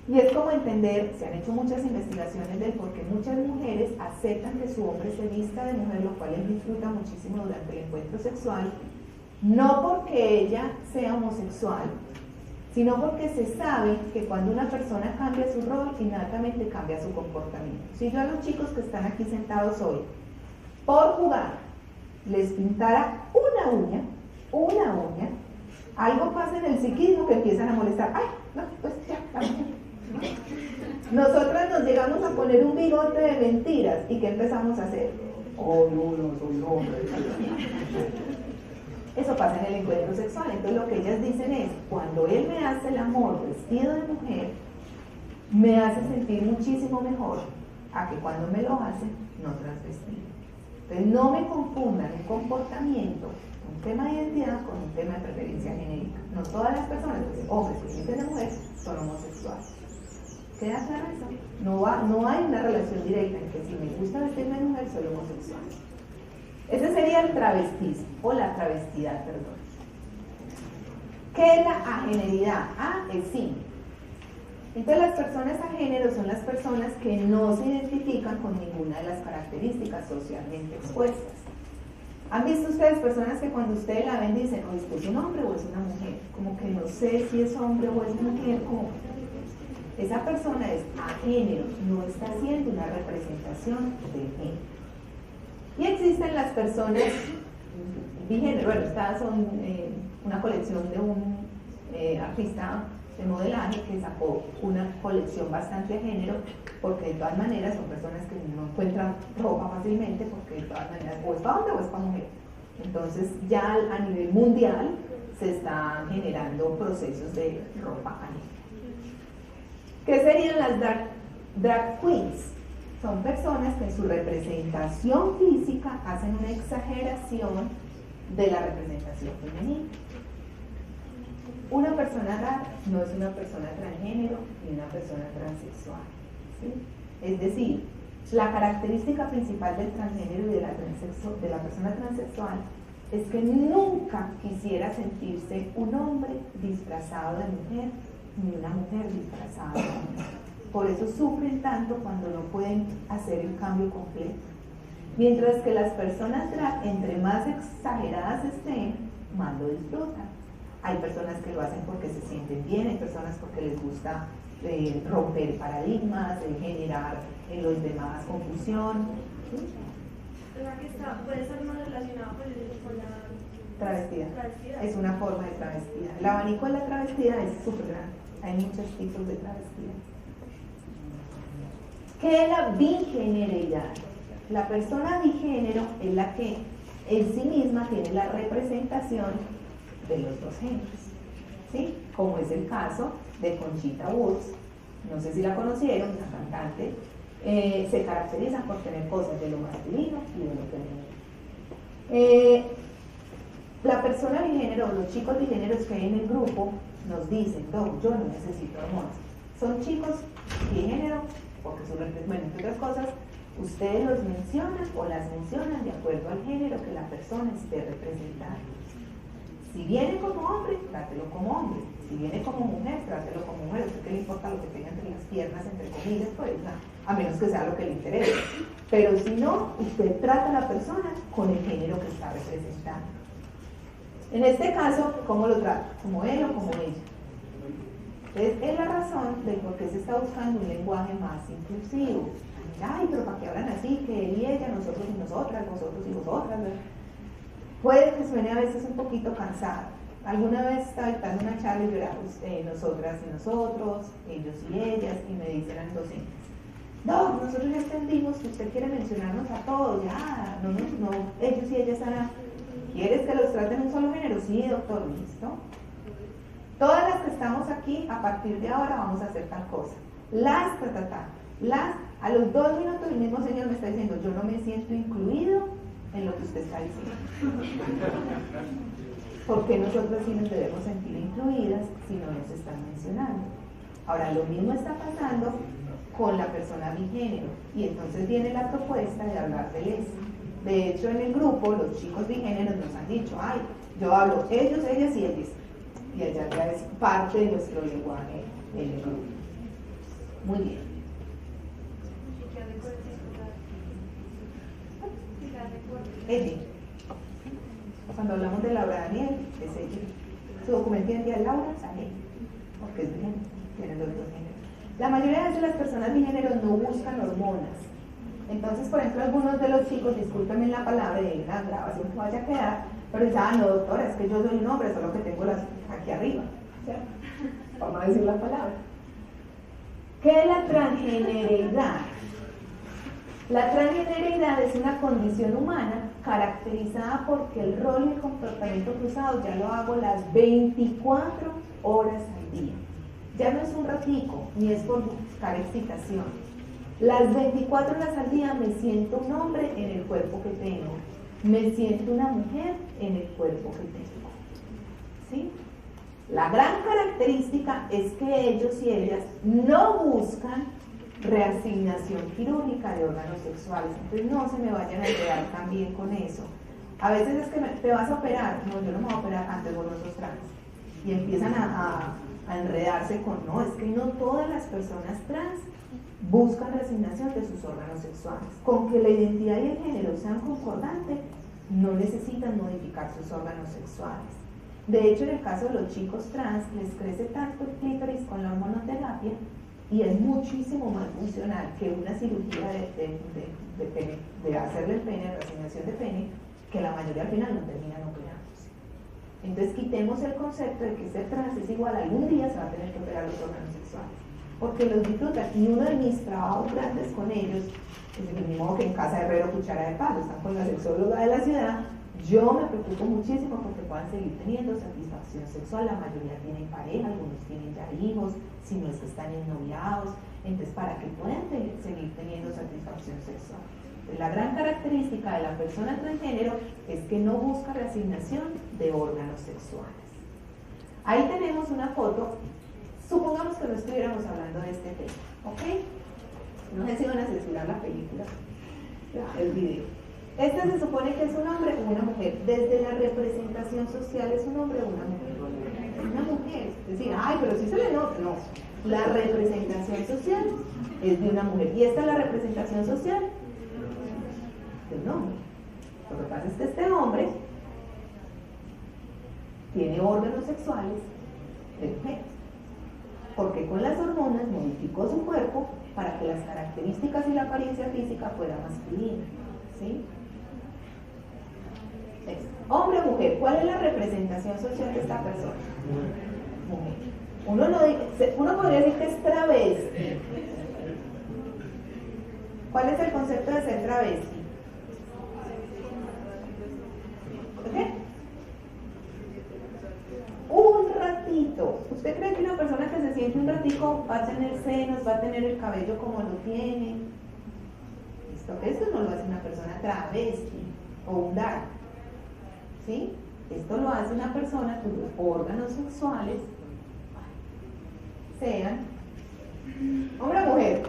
Y es como entender, se han hecho muchas investigaciones del por qué muchas mujeres aceptan que su hombre se vista de mujer, lo cual él disfruta muchísimo durante el encuentro sexual, no porque ella sea homosexual, sino porque se sabe que cuando una persona cambia su rol, inmediatamente cambia su comportamiento. Si yo a los chicos que están aquí sentados hoy, por jugar, les pintara una uña, algo pasa en el psiquismo que empiezan a molestar. ¡Ay! No, pues ya, nosotras nos llegamos a poner un bigote de mentiras, ¿y qué empezamos a hacer? Oh, no, soy hombre. Eso pasa en el encuentro sexual. Entonces lo que ellas dicen es, cuando él me hace el amor vestido de mujer, me hace sentir muchísimo mejor a que cuando me lo hace no transvestido. Entonces no me confundan un comportamiento, un tema de identidad con un tema de preferencia genérica. No todas las personas, hombres que sienten de mujer, son homosexuales. ¿Queda claro eso? No hay una relación directa en que si me gusta vestirme de mujer soy homosexual. Ese sería el travestismo, o la travestidad, perdón. ¿Qué es la ageneridad? A es sí. Entonces las personas agénero son las personas que no se identifican con ninguna de las características socialmente expuestas. ¿Han visto ustedes personas que cuando ustedes la ven dicen, o es un hombre o es una mujer? Como que no sé si es hombre o es mujer, como esa persona es agénero, no está haciendo una representación de género. Y existen las personas bigénero. Bueno, estas son una colección de un artista de modelaje que sacó una colección bastante a género, porque de todas maneras son personas que no encuentran ropa fácilmente, porque de todas maneras o es para hombre o es para mujer. Entonces ya a nivel mundial se están generando procesos de ropa a género. ¿Qué serían las drag queens? Son personas que en su representación física hacen una exageración de la representación femenina. Una persona drag no es una persona transgénero ni una persona transexual, ¿sí? Es decir, la característica principal del transgénero y de la persona transexual es que nunca quisiera sentirse un hombre disfrazado de mujer ni una mujer disfrazada de hombre. Por eso sufren tanto cuando no pueden hacer el cambio completo. Mientras que las personas drag, entre más exageradas estén, más lo disfrutan. Hay personas que lo hacen porque se sienten bien, hay personas porque les gusta romper paradigmas, generar en los demás confusión. ¿Sí? O sea, que puede estar más relacionado con la travestida. Travestida. Es una forma de travestida. El abanico de la travestida es súper grande. Hay muchos tipos de travestida. ¿Qué es la bigeneridad? La persona bigénero es la que en sí misma tiene la representación de los dos géneros, ¿sí? Como es el caso de Conchita Wurst. No sé si la conocieron, la cantante. Se caracteriza por tener cosas de lo masculino y de lo femenino. La persona bigénero, los chicos bigéneros que hay en el grupo nos dicen, no, yo no necesito hormonas. Son chicos bigénero porque bueno, entre otras cosas, ustedes los mencionan o las mencionan de acuerdo al género que la persona esté representando. Si viene como hombre, trátelo como hombre. Si viene como mujer, trátelo como mujer. ¿A usted qué le importa lo que tenga entre las piernas, entre comillas? Pues, a menos que sea lo que le interese. Pero si no, usted trata a la persona con el género que está representando. En este caso, ¿cómo lo trata? ¿Como él o como ella? Entonces, es la razón de por qué se está buscando un lenguaje más inclusivo. Ay, pero ¿para qué hablan así? Que él y ella, nosotros y nosotras, vosotros y vosotras. Puede que suene a veces un poquito cansado. Alguna vez estaba dictando una charla y yo era nosotras y nosotros, ellos y ellas, y me dicen al docente, no, nosotros ya entendimos que usted quiere mencionarnos a todos, ya, no, ellos y ellas, ¿quieres que los traten un solo género? Sí, doctor, listo. Todas las que estamos aquí, a partir de ahora vamos a hacer tal cosa. A los 2 minutos el mismo señor me está diciendo, yo no me siento incluido en lo que usted está diciendo. Porque nosotros sí nos debemos sentir incluidas si no nos están mencionando. Ahora, lo mismo está pasando con la persona bigénero, y entonces viene la propuesta de hablar del ES. De hecho, en el grupo, los chicos bigéneros nos han dicho, ay, yo hablo ellos, ellas y ellas. Y allá ya es parte de nuestro lenguaje en el grupo. Muy bien. Ella. Cuando hablamos de Laura Daniel, es ella. Su documento de identidad Laura sale, porque es bigénero, tiene los dos géneros. La mayoría de veces las personas bigéneros no buscan hormonas. Entonces, por ejemplo, algunos de los chicos, discúlpenme la palabra de la grabación que vaya a quedar, pero dicen, no doctora, es que yo soy un hombre, solo que tengo las aquí arriba, ¿cierto? Vamos a decir la palabra. ¿Qué es la transgeneridad? La transgeneridad es una condición humana caracterizada porque el rol y el comportamiento cruzado ya lo hago las 24 horas al día. Ya no es un ratico, ni es por buscar excitación. Las 24 horas al día me siento un hombre en el cuerpo que tengo. Me siento una mujer en el cuerpo que tengo. ¿Sí? La gran característica es que ellos y ellas no buscan reasignación quirúrgica de órganos sexuales. Entonces no se me vayan a enredar también con eso. A veces es que te vas a operar. No, yo no me voy a operar antes, vos no sos trans. Y empiezan a enredarse con, no, es que no todas las personas trans buscan reasignación de sus órganos sexuales. Con que la identidad y el género sean concordantes, no necesitan modificar sus órganos sexuales. De hecho, en el caso de los chicos trans, les crece tanto el clítoris con la hormonoterapia y es muchísimo más funcional que una cirugía de hacerle el pene, reasignación de pene, que la mayoría al final no terminan operándose. Entonces, quitemos el concepto de que ser trans es igual, algún día se va a tener que operar los órganos sexuales, porque los disfrutan. Y uno de mis trabajos grandes con ellos, es el mismo que en casa de herrero cuchara de palo, están con la sexóloga de la ciudad. Yo me preocupo muchísimo porque puedan seguir teniendo satisfacción sexual. La mayoría tienen pareja, algunos tienen ya hijos, si no es que están ennoviados. Entonces, para que puedan seguir teniendo satisfacción sexual. La gran característica de la persona transgénero es que no busca reasignación de órganos sexuales. Ahí tenemos una foto. Supongamos que no estuviéramos hablando de este tema, ¿ok? No sé si van a censurar la película, el video. Este se supone que es un hombre o una mujer. Desde la representación social es un hombre o una mujer. Es una mujer. Es decir, ay, pero si se le nota. No. La representación social es de una mujer. ¿Y esta es la representación social? De un hombre. Lo que pasa es que este hombre tiene órganos sexuales de mujer. Porque con las hormonas modificó su cuerpo para que las características y la apariencia física fuera masculina. ¿Sí? Hombre o mujer, ¿cuál es la representación social de esta persona? Mujer. Uno podría decir que es travesti. ¿Cuál es el concepto de ser travesti? ¿Qué? Un ratito. ¿Usted cree que una persona que se siente un ratito va a tener senos, va a tener el cabello como lo tiene? Esto no lo hace una persona travesti o un drag. ¿Sí? Esto lo hace una persona cuyos órganos sexuales sean hombre o mujer.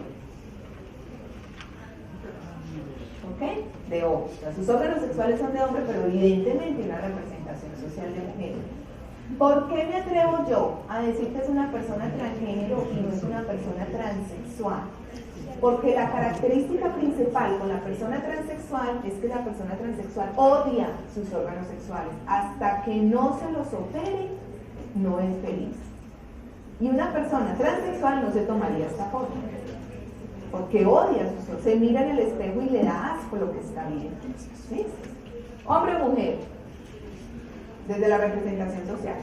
¿Ok? De hombre. O sea, sus órganos sexuales son de hombre, pero evidentemente una representación social de mujer. ¿Por qué me atrevo yo a decir que es una persona transgénero y no es una persona transexual? Porque la característica principal con la persona transexual es que la persona transexual odia sus órganos sexuales. Hasta que no se los opere, no es feliz. Y una persona transexual no se tomaría esta foto, porque odia sus órganos. Se mira en el espejo y le da asco lo que está viendo. ¿Sí? Hombre o mujer, desde la representación social.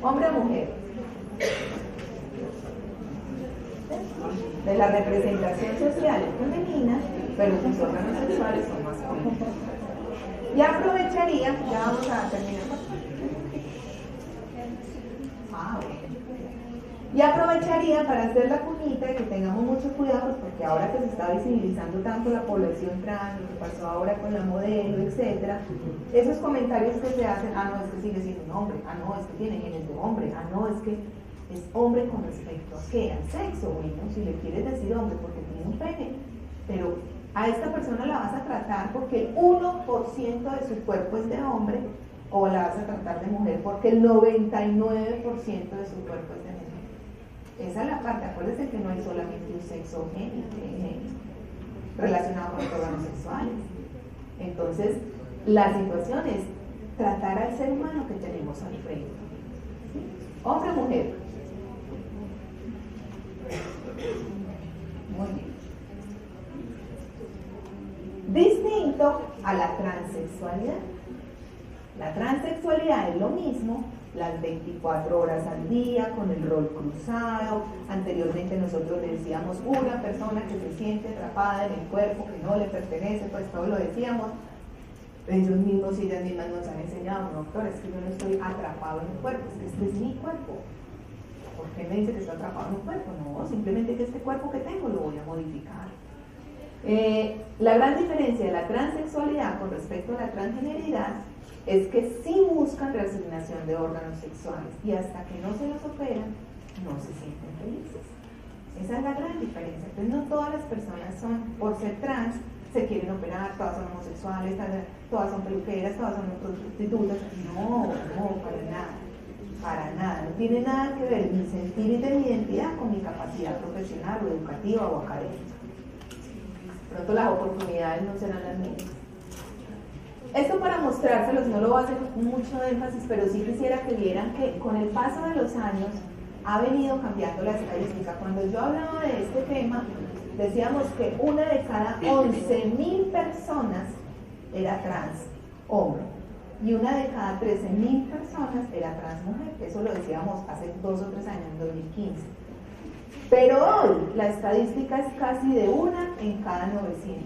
Hombre o mujer. De la representación social es femenina, pero sus órganos sexuales son masculinos. Y aprovecharía, ya vamos a terminar. Y aprovecharía para hacer la cuñita de que tengamos mucho cuidado, porque ahora que se está visibilizando tanto la población trans, lo que pasó ahora con la modelo, etcétera, esos comentarios que se hacen, no, es que sigue siendo un hombre, no, es que tiene genes de hombre, no, es que es hombre con respecto a qué, al sexo. Bueno, si le quieres decir hombre porque tiene un pene, pero a esta persona la vas a tratar porque el 1% de su cuerpo es de hombre, o la vas a tratar de mujer porque el 99% de su cuerpo es de mujer. Esa es la parte. Acuérdense que no hay solamente un sexo relacionado con los órganos sexuales. Entonces, la situación es tratar al ser humano que tenemos al frente. ¿Sí? Hombre o mujer. Muy bien. Distinto a la transexualidad. La transexualidad es lo mismo, las 24 horas al día, con el rol cruzado. Anteriormente nosotros decíamos una persona que se siente atrapada en el cuerpo, que no le pertenece, pues todo lo decíamos. Ellos mismos y ellas mismas nos han enseñado, no, doctora, es que yo no estoy atrapado en el cuerpo, es que este es mi cuerpo. ¿Por qué me dice que estoy atrapado en un cuerpo? No, simplemente que este cuerpo que tengo lo voy a modificar. La gran diferencia de la transexualidad con respecto a la transgeneridad es que sí buscan reasignación de órganos sexuales y hasta que no se los operan, no se sienten felices. Esa es la gran diferencia. Entonces no todas las personas son, por ser trans, se quieren operar, todas son homosexuales, todas son peluqueras, todas son prostitutas. No, para nada. No tiene nada que ver mi sentir y de mi identidad con mi capacidad profesional o educativa o académica. Pronto las oportunidades no serán las mismas. Esto para mostrárselos, no lo voy a hacer mucho énfasis, pero sí quisiera que vieran que con el paso de los años ha venido cambiando la estadística. Cuando yo hablaba de este tema, decíamos que una de cada 11.000 personas era trans hombre y una de cada 13.000 personas era trans mujer. Eso lo decíamos hace 2 o 3 años, en 2015. Pero hoy la estadística es casi de una en cada 900.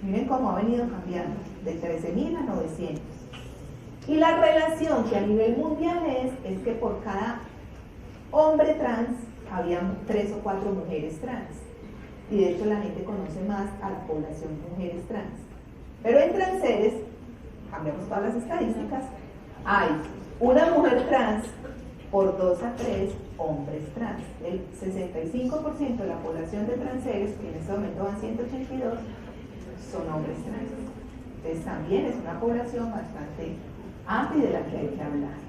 Miren cómo ha venido cambiando, de 13.000 a 900. Y la relación que a nivel mundial es que por cada hombre trans habían 3 o 4 mujeres trans. Y de hecho la gente conoce más a la población de mujeres trans. Pero en transeres, cambiamos todas las estadísticas, hay una mujer trans por 2 a 3 hombres trans. El 65% de la población de transeres, que en este momento van 182, son hombres trans. Entonces también es una población bastante amplia de la que hay que hablar.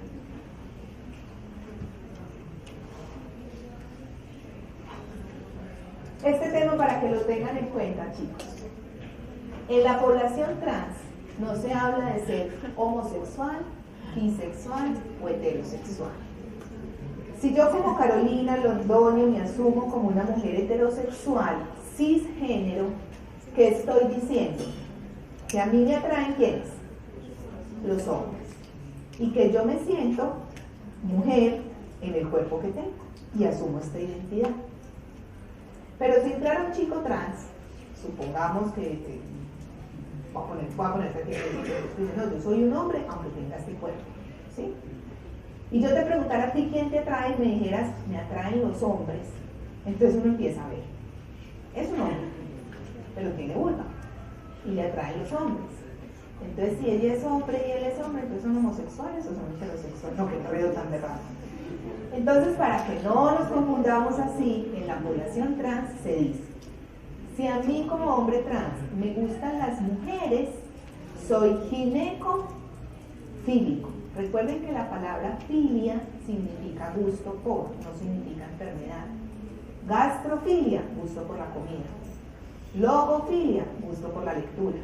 Este tema para que lo tengan en cuenta, chicos. En la población trans no se habla de ser homosexual, bisexual o heterosexual. Si yo como Carolina Londoño me asumo como una mujer heterosexual, cisgénero, ¿qué estoy diciendo? Que a mí me atraen ¿quiénes? Los hombres. Y que yo me siento mujer en el cuerpo que tengo y asumo esta identidad. Pero si entrara un chico trans, supongamos que voy a poner este ejemplo, no, yo soy un hombre aunque tenga este cuerpo, ¿sí? Y yo te preguntara a ti quién te atrae y me dijeras, me atraen los hombres, entonces uno empieza a ver, es un hombre, pero tiene vulva y le atraen los hombres. Entonces si ella es hombre y él es hombre, entonces son homosexuales o son heterosexuales. No, que ruido tan de raro. Entonces, para que no nos confundamos así, en la población trans se dice, si a mí como hombre trans me gustan las mujeres, soy ginecofílico. Recuerden que la palabra filia significa gusto por, no significa enfermedad. Gastrofilia, gusto por la comida. Logofilia, gusto por la lectura.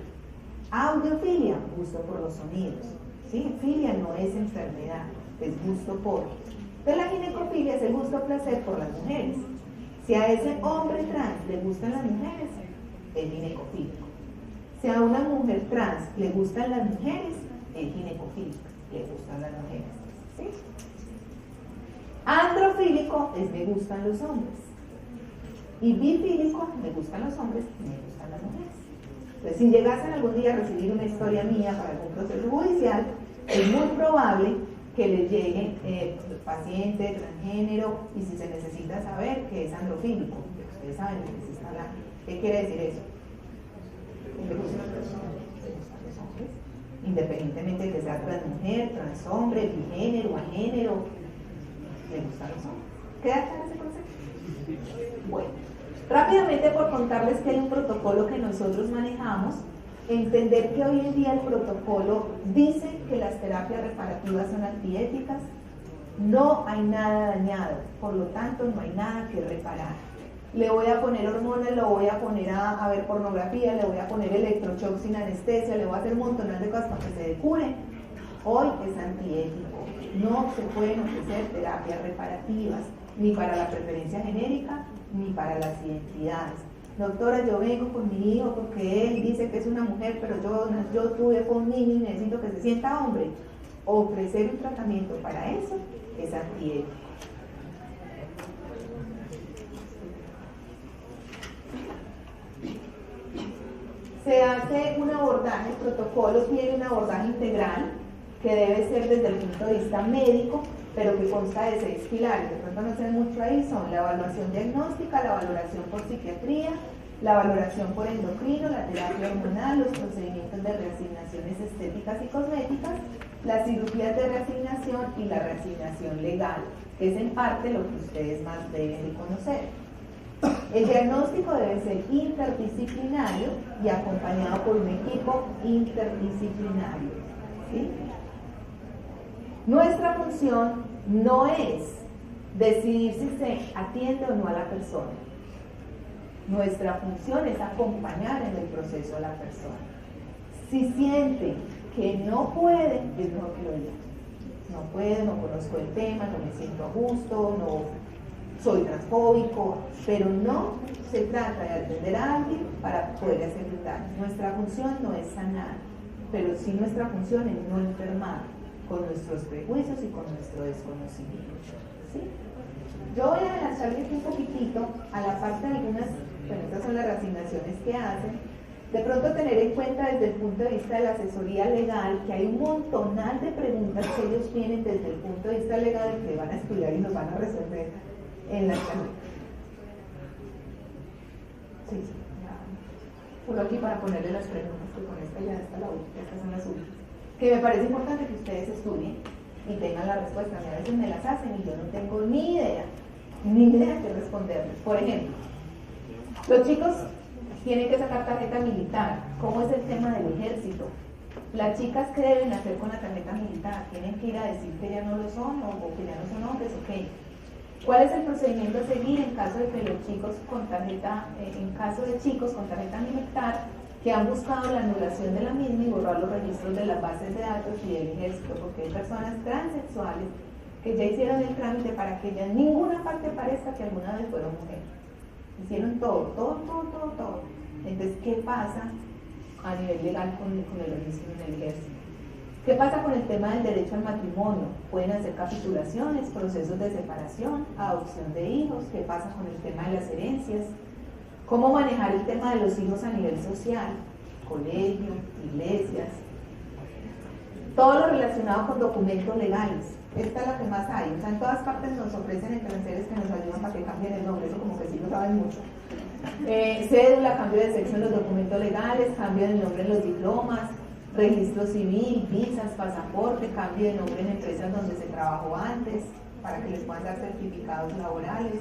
Audiofilia, gusto por los sonidos. ¿Sí? Filia no es enfermedad, es gusto por. Entonces la ginecofilia es el gusto placer por las mujeres. Si a ese hombre trans le gustan las mujeres, es ginecofílico. Si a una mujer trans le gustan las mujeres, es ginecofílico, le gustan las mujeres. ¿Sí? Androfílico es me gustan los hombres. Y bifílico, me gustan los hombres y me gustan las mujeres. Entonces, si llegasen algún día a recibir una historia mía para algún proceso judicial, es muy probable que les llegue paciente transgénero y si se necesita saber que es androfílico. Ustedes saben que existe ¿qué quiere decir eso? Independientemente de que sea transmujer, transhombre, bigénero, agénero, le gustan los hombres. ¿Queda claro ese concepto? Bueno, rápidamente por contarles que hay un protocolo que nosotros manejamos. Entender que hoy en día el protocolo dice que las terapias reparativas son antiéticas, no hay nada dañado, por lo tanto no hay nada que reparar. Le voy a poner hormonas, lo voy a poner a ver pornografía, le voy a poner electroshock sin anestesia, le voy a hacer un montón de cosas para que se cure. Hoy es antiético, no se pueden ofrecer terapias reparativas, ni para la preferencia genérica, ni para las identidades. doctora, yo vengo con mi hijo porque él dice que es una mujer, pero yo tuve con un niño y necesito que se sienta hombre. Ofrecer un tratamiento para eso es antiético. Se hace un abordaje, el protocolo tiene un abordaje integral que debe ser desde el punto de vista médico, pero que consta de 6 pilares. De pronto no sé mucho ahí, son la evaluación diagnóstica, la valoración por psiquiatría, la valoración por endocrino, la terapia hormonal, los procedimientos de reasignaciones estéticas y cosméticas, las cirugías de reasignación y la reasignación legal, que es en parte lo que ustedes más deben de conocer. El diagnóstico debe ser interdisciplinario y acompañado por un equipo interdisciplinario, ¿sí? Nuestra función no es decidir si se atiende o no a la persona. Nuestra función es acompañar en el proceso a la persona. Si sienten que no pueden, es mejor que lo digan. No puedo, no conozco el tema, no me siento a gusto, no soy transfóbico, pero no se trata de atender a alguien para poder hacer daño. Nuestra función no es sanar, pero sí nuestra función es no enfermar con nuestros prejuicios y con nuestro desconocimiento, ¿sí? Yo voy a adelantarles un poquitito a la parte de algunas, bueno, estas son las reasignaciones que hacen. De pronto tener en cuenta desde el punto de vista de la asesoría legal que hay un montonal de preguntas que ellos tienen desde el punto de vista legal que van a estudiar y nos van a resolver en la clase. Sí, ya. Solo aquí para ponerle las preguntas, que con esta ya está la última, estas son las últimas. Que me parece importante que ustedes estudien y tengan la respuesta. A veces me las hacen y yo no tengo ni idea que responderles. Por ejemplo, los chicos tienen que sacar tarjeta militar. ¿Cómo es el tema del ejército? Las chicas, ¿qué deben hacer con la tarjeta militar? ¿Tienen que ir a decir que ya no lo son o que ya no son hombres o qué? ¿Cuál es el procedimiento a seguir en caso de que los chicos con tarjeta, en caso de chicos con tarjeta militar que han buscado la anulación de la misma y borrar los registros de las bases de datos y del ejército? Porque hay personas transexuales que ya hicieron el trámite para que ya en ninguna parte parezca que alguna vez fueron mujeres. Hicieron todo. Entonces, ¿qué pasa a nivel legal con el registro en el ejército? ¿Qué pasa con el tema del derecho al matrimonio? Pueden hacer capitulaciones, procesos de separación, adopción de hijos. ¿Qué pasa con el tema de las herencias? ¿Cómo manejar el tema de los hijos a nivel social? Colegio, iglesias. Todo lo relacionado con documentos legales. Esta es la que más hay. O sea, en todas partes nos ofrecen extranjeros que nos ayudan para que cambien el nombre. Eso como que sí lo saben mucho. Cédula, cambio de sexo en los documentos legales, cambio de nombre en los diplomas, registro civil, visas, pasaporte, cambio de nombre en empresas donde se trabajó antes, para que les puedan dar certificados laborales.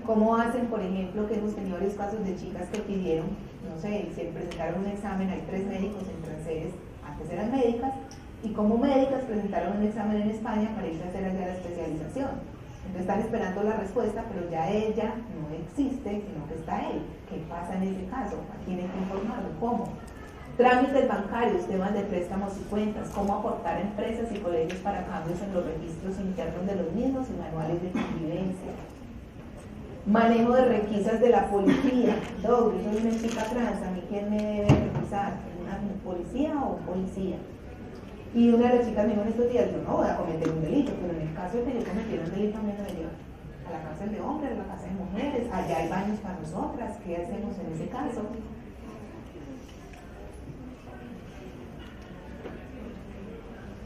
¿Cómo hacen, por ejemplo, que hemos tenido varios casos de chicas que pidieron, no sé, se presentaron un examen, hay 3 médicos en francés, antes eran médicas, y como médicas presentaron un examen en España para irse a hacer allá la especialización. Entonces están esperando la respuesta, pero ya ella no existe, sino que está él. ¿Qué pasa en ese caso? ¿A quién hay que informarlo? ¿Cómo? Trámites bancarios, temas de préstamos y cuentas, cómo aportar a empresas y colegios para cambios en los registros internos de los mismos y manuales de convivencia. Manejo de requisas de la policía. Yo soy una chica trans, ¿a mí quién me debe requisar? ¿Una policía o un policía? Y una de las chicas me dijo en estos días, yo no voy a cometer un delito, pero en el caso de que yo cometiera un delito, a mí me llevan a la cárcel de hombres, a la cárcel de mujeres, allá hay baños para nosotras, ¿qué hacemos en ese caso?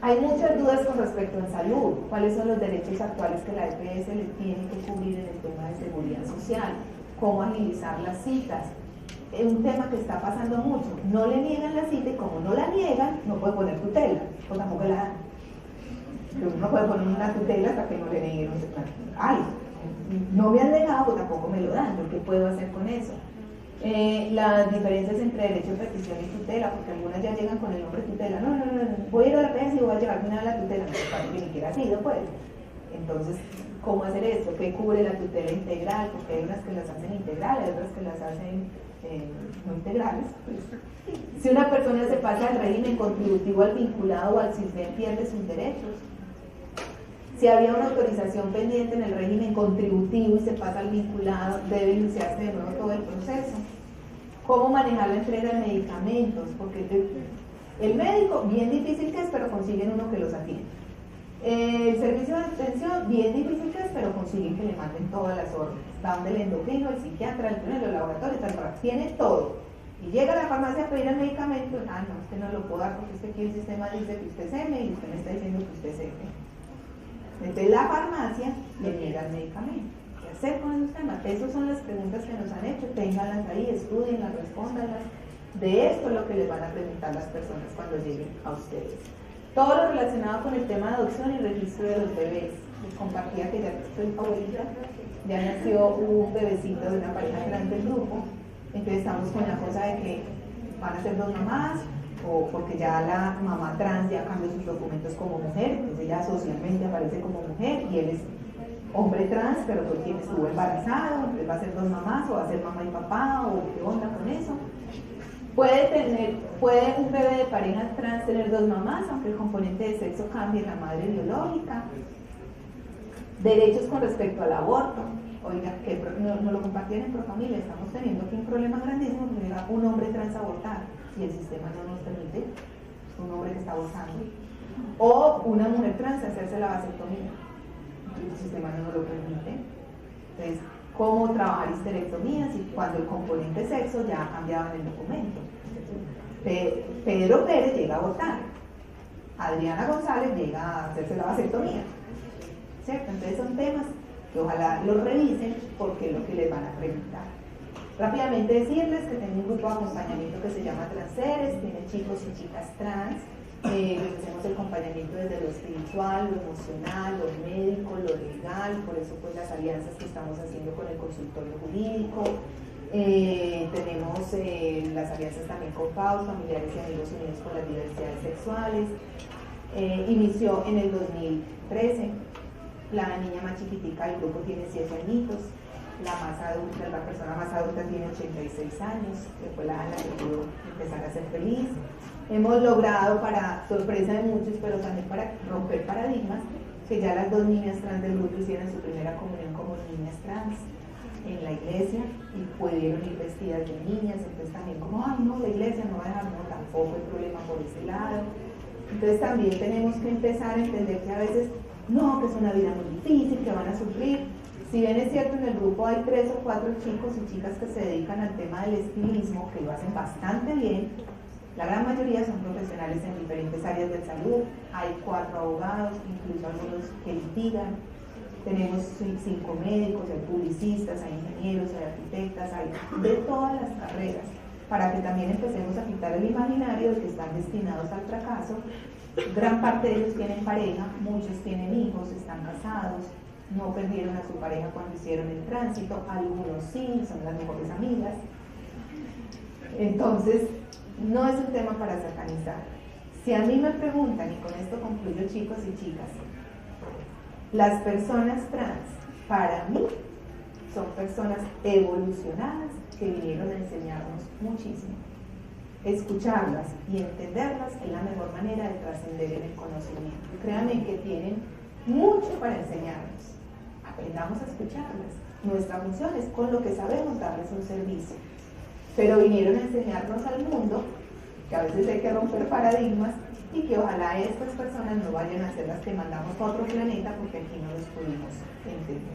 Hay muchas dudas con respecto a salud. ¿Cuáles son los derechos actuales que la EPS le tiene que cubrir en el tema de seguridad social? ¿Cómo agilizar las citas? Es un tema que está pasando mucho. No le niegan la cita y como no la niegan, no puede poner tutela, o tampoco la dan. Pero uno no puede poner una tutela hasta que no le nieguen un tutela. Ay, no me han negado, pues tampoco me lo dan. ¿Yo qué puedo hacer con eso? Las diferencias entre derecho de petición y tutela, porque algunas ya llegan con el nombre tutela. No, voy a ir a la EPS y voy a llevarme una de la tutela, no para que ni siquiera ha sido, pues. Entonces, ¿cómo hacer esto? ¿Qué cubre la tutela integral? Porque hay unas que las hacen integrales, hay otras que las hacen no integrales. Pues. Si una persona se pasa al régimen contributivo, al vinculado o al CISBEN, pierde sus derechos. Si había una autorización pendiente en el régimen contributivo y se pasa al vinculado, debe iniciarse de nuevo todo el proceso. cómo manejar la entrega de medicamentos, porque el médico, bien difícil que es, pero consiguen uno que los atiende. El servicio de atención, bien difícil que es, pero consiguen que le manden todas las órdenes. Van del endocrino, el psiquiatra, el clínico, el laboratorio, tal, tiene todo. Y llega a la farmacia a pedir el medicamento, no, usted no lo puedo dar porque usted aquí el sistema dice que usted es M y usted me está diciendo que usted es M. Entonces la farmacia le niega el medicamento. ¿Qué hacer con esos temas? Esas son las preguntas que nos han hecho, ténganlas ahí, estudienlas, respóndanlas. De esto es lo que les van a preguntar las personas cuando lleguen a ustedes. Todo lo relacionado con el tema de adopción y registro de los bebés. Les compartía que ya estoy abuelita, ya nació un bebecito de una pareja trans del grupo. Entonces estamos con la cosa de que van a ser dos mamás, o porque ya la mamá trans ya cambió sus documentos como mujer, entonces ella socialmente aparece como mujer y él es hombre trans, pero pues estuvo embarazado, entonces va a ser dos mamás, o va a ser mamá y papá, o qué onda con eso. Puede un bebé de pareja trans tener dos mamás, aunque el componente de sexo cambie en la madre biológica. Derechos con respecto al aborto. Oiga, que no lo compartieron en Profamilia, estamos teniendo aquí un problema grandísimo porque llega un hombre trans a abortar y el sistema no nos permite, un hombre que está abortando. O una mujer trans hacerse la vasectomía, el sistema no nos lo permite. Entonces, ¿cómo trabajar histerectomías y cuando el componente sexo ya ha cambiado en el documento? Pedro Pérez llega a abortar, Adriana González llega a hacerse la vasectomía, ¿cierto? Entonces son temas que ojalá los revisen porque es lo que les van a preguntar. Rápidamente decirles que tengo un grupo de acompañamiento que se llama Transeres, tiene chicos y chicas trans, les hacemos el acompañamiento desde lo espiritual, lo emocional, lo médico, lo legal, por eso pues las alianzas que estamos haciendo con el consultorio jurídico, tenemos las alianzas también con FAUS, Familiares y Amigos Unidos por las Diversidades Sexuales, inició en el 2013. La niña más chiquitica del grupo tiene 7 añitos, la persona más adulta tiene 86 años, que fue la que pudo empezar a ser feliz. Hemos logrado, para sorpresa de muchos, pero también para romper paradigmas, que ya las 2 niñas trans del grupo hicieran su primera comunión como niñas trans en la iglesia y pudieron ir vestidas de niñas. Entonces también como, ay no, la iglesia no va a dejar, no, tampoco hay problema por ese lado. Entonces también tenemos que empezar a entender que a veces no, que es una vida muy difícil, que van a sufrir. Si bien es cierto, en el grupo hay 3 o 4 chicos y chicas que se dedican al tema del estilismo, que lo hacen bastante bien, la gran mayoría son profesionales en diferentes áreas de salud, hay 4 abogados, incluso algunos que litigan, tenemos 5 médicos, hay publicistas, hay ingenieros, hay arquitectas, hay de todas las carreras, para que también empecemos a quitar el imaginario de que están destinados al fracaso. Gran parte de ellos tienen pareja, muchos tienen hijos, están casados, no perdieron a su pareja cuando hicieron el tránsito, algunos sí, son las mejores amigas. Entonces, no es un tema para satanizar. Si a mí me preguntan, y con esto concluyo chicos y chicas, las personas trans, para mí, son personas evolucionadas que vinieron a enseñarnos muchísimo. Escucharlas y entenderlas es la mejor manera de trascender en el conocimiento. Créanme que tienen mucho para enseñarnos. Aprendamos a escucharlas. Nuestra función es, con lo que sabemos, darles un servicio. Pero vinieron a enseñarnos al mundo que a veces hay que romper paradigmas y que ojalá estas personas no vayan a ser las que mandamos a otro planeta porque aquí no los pudimos entender.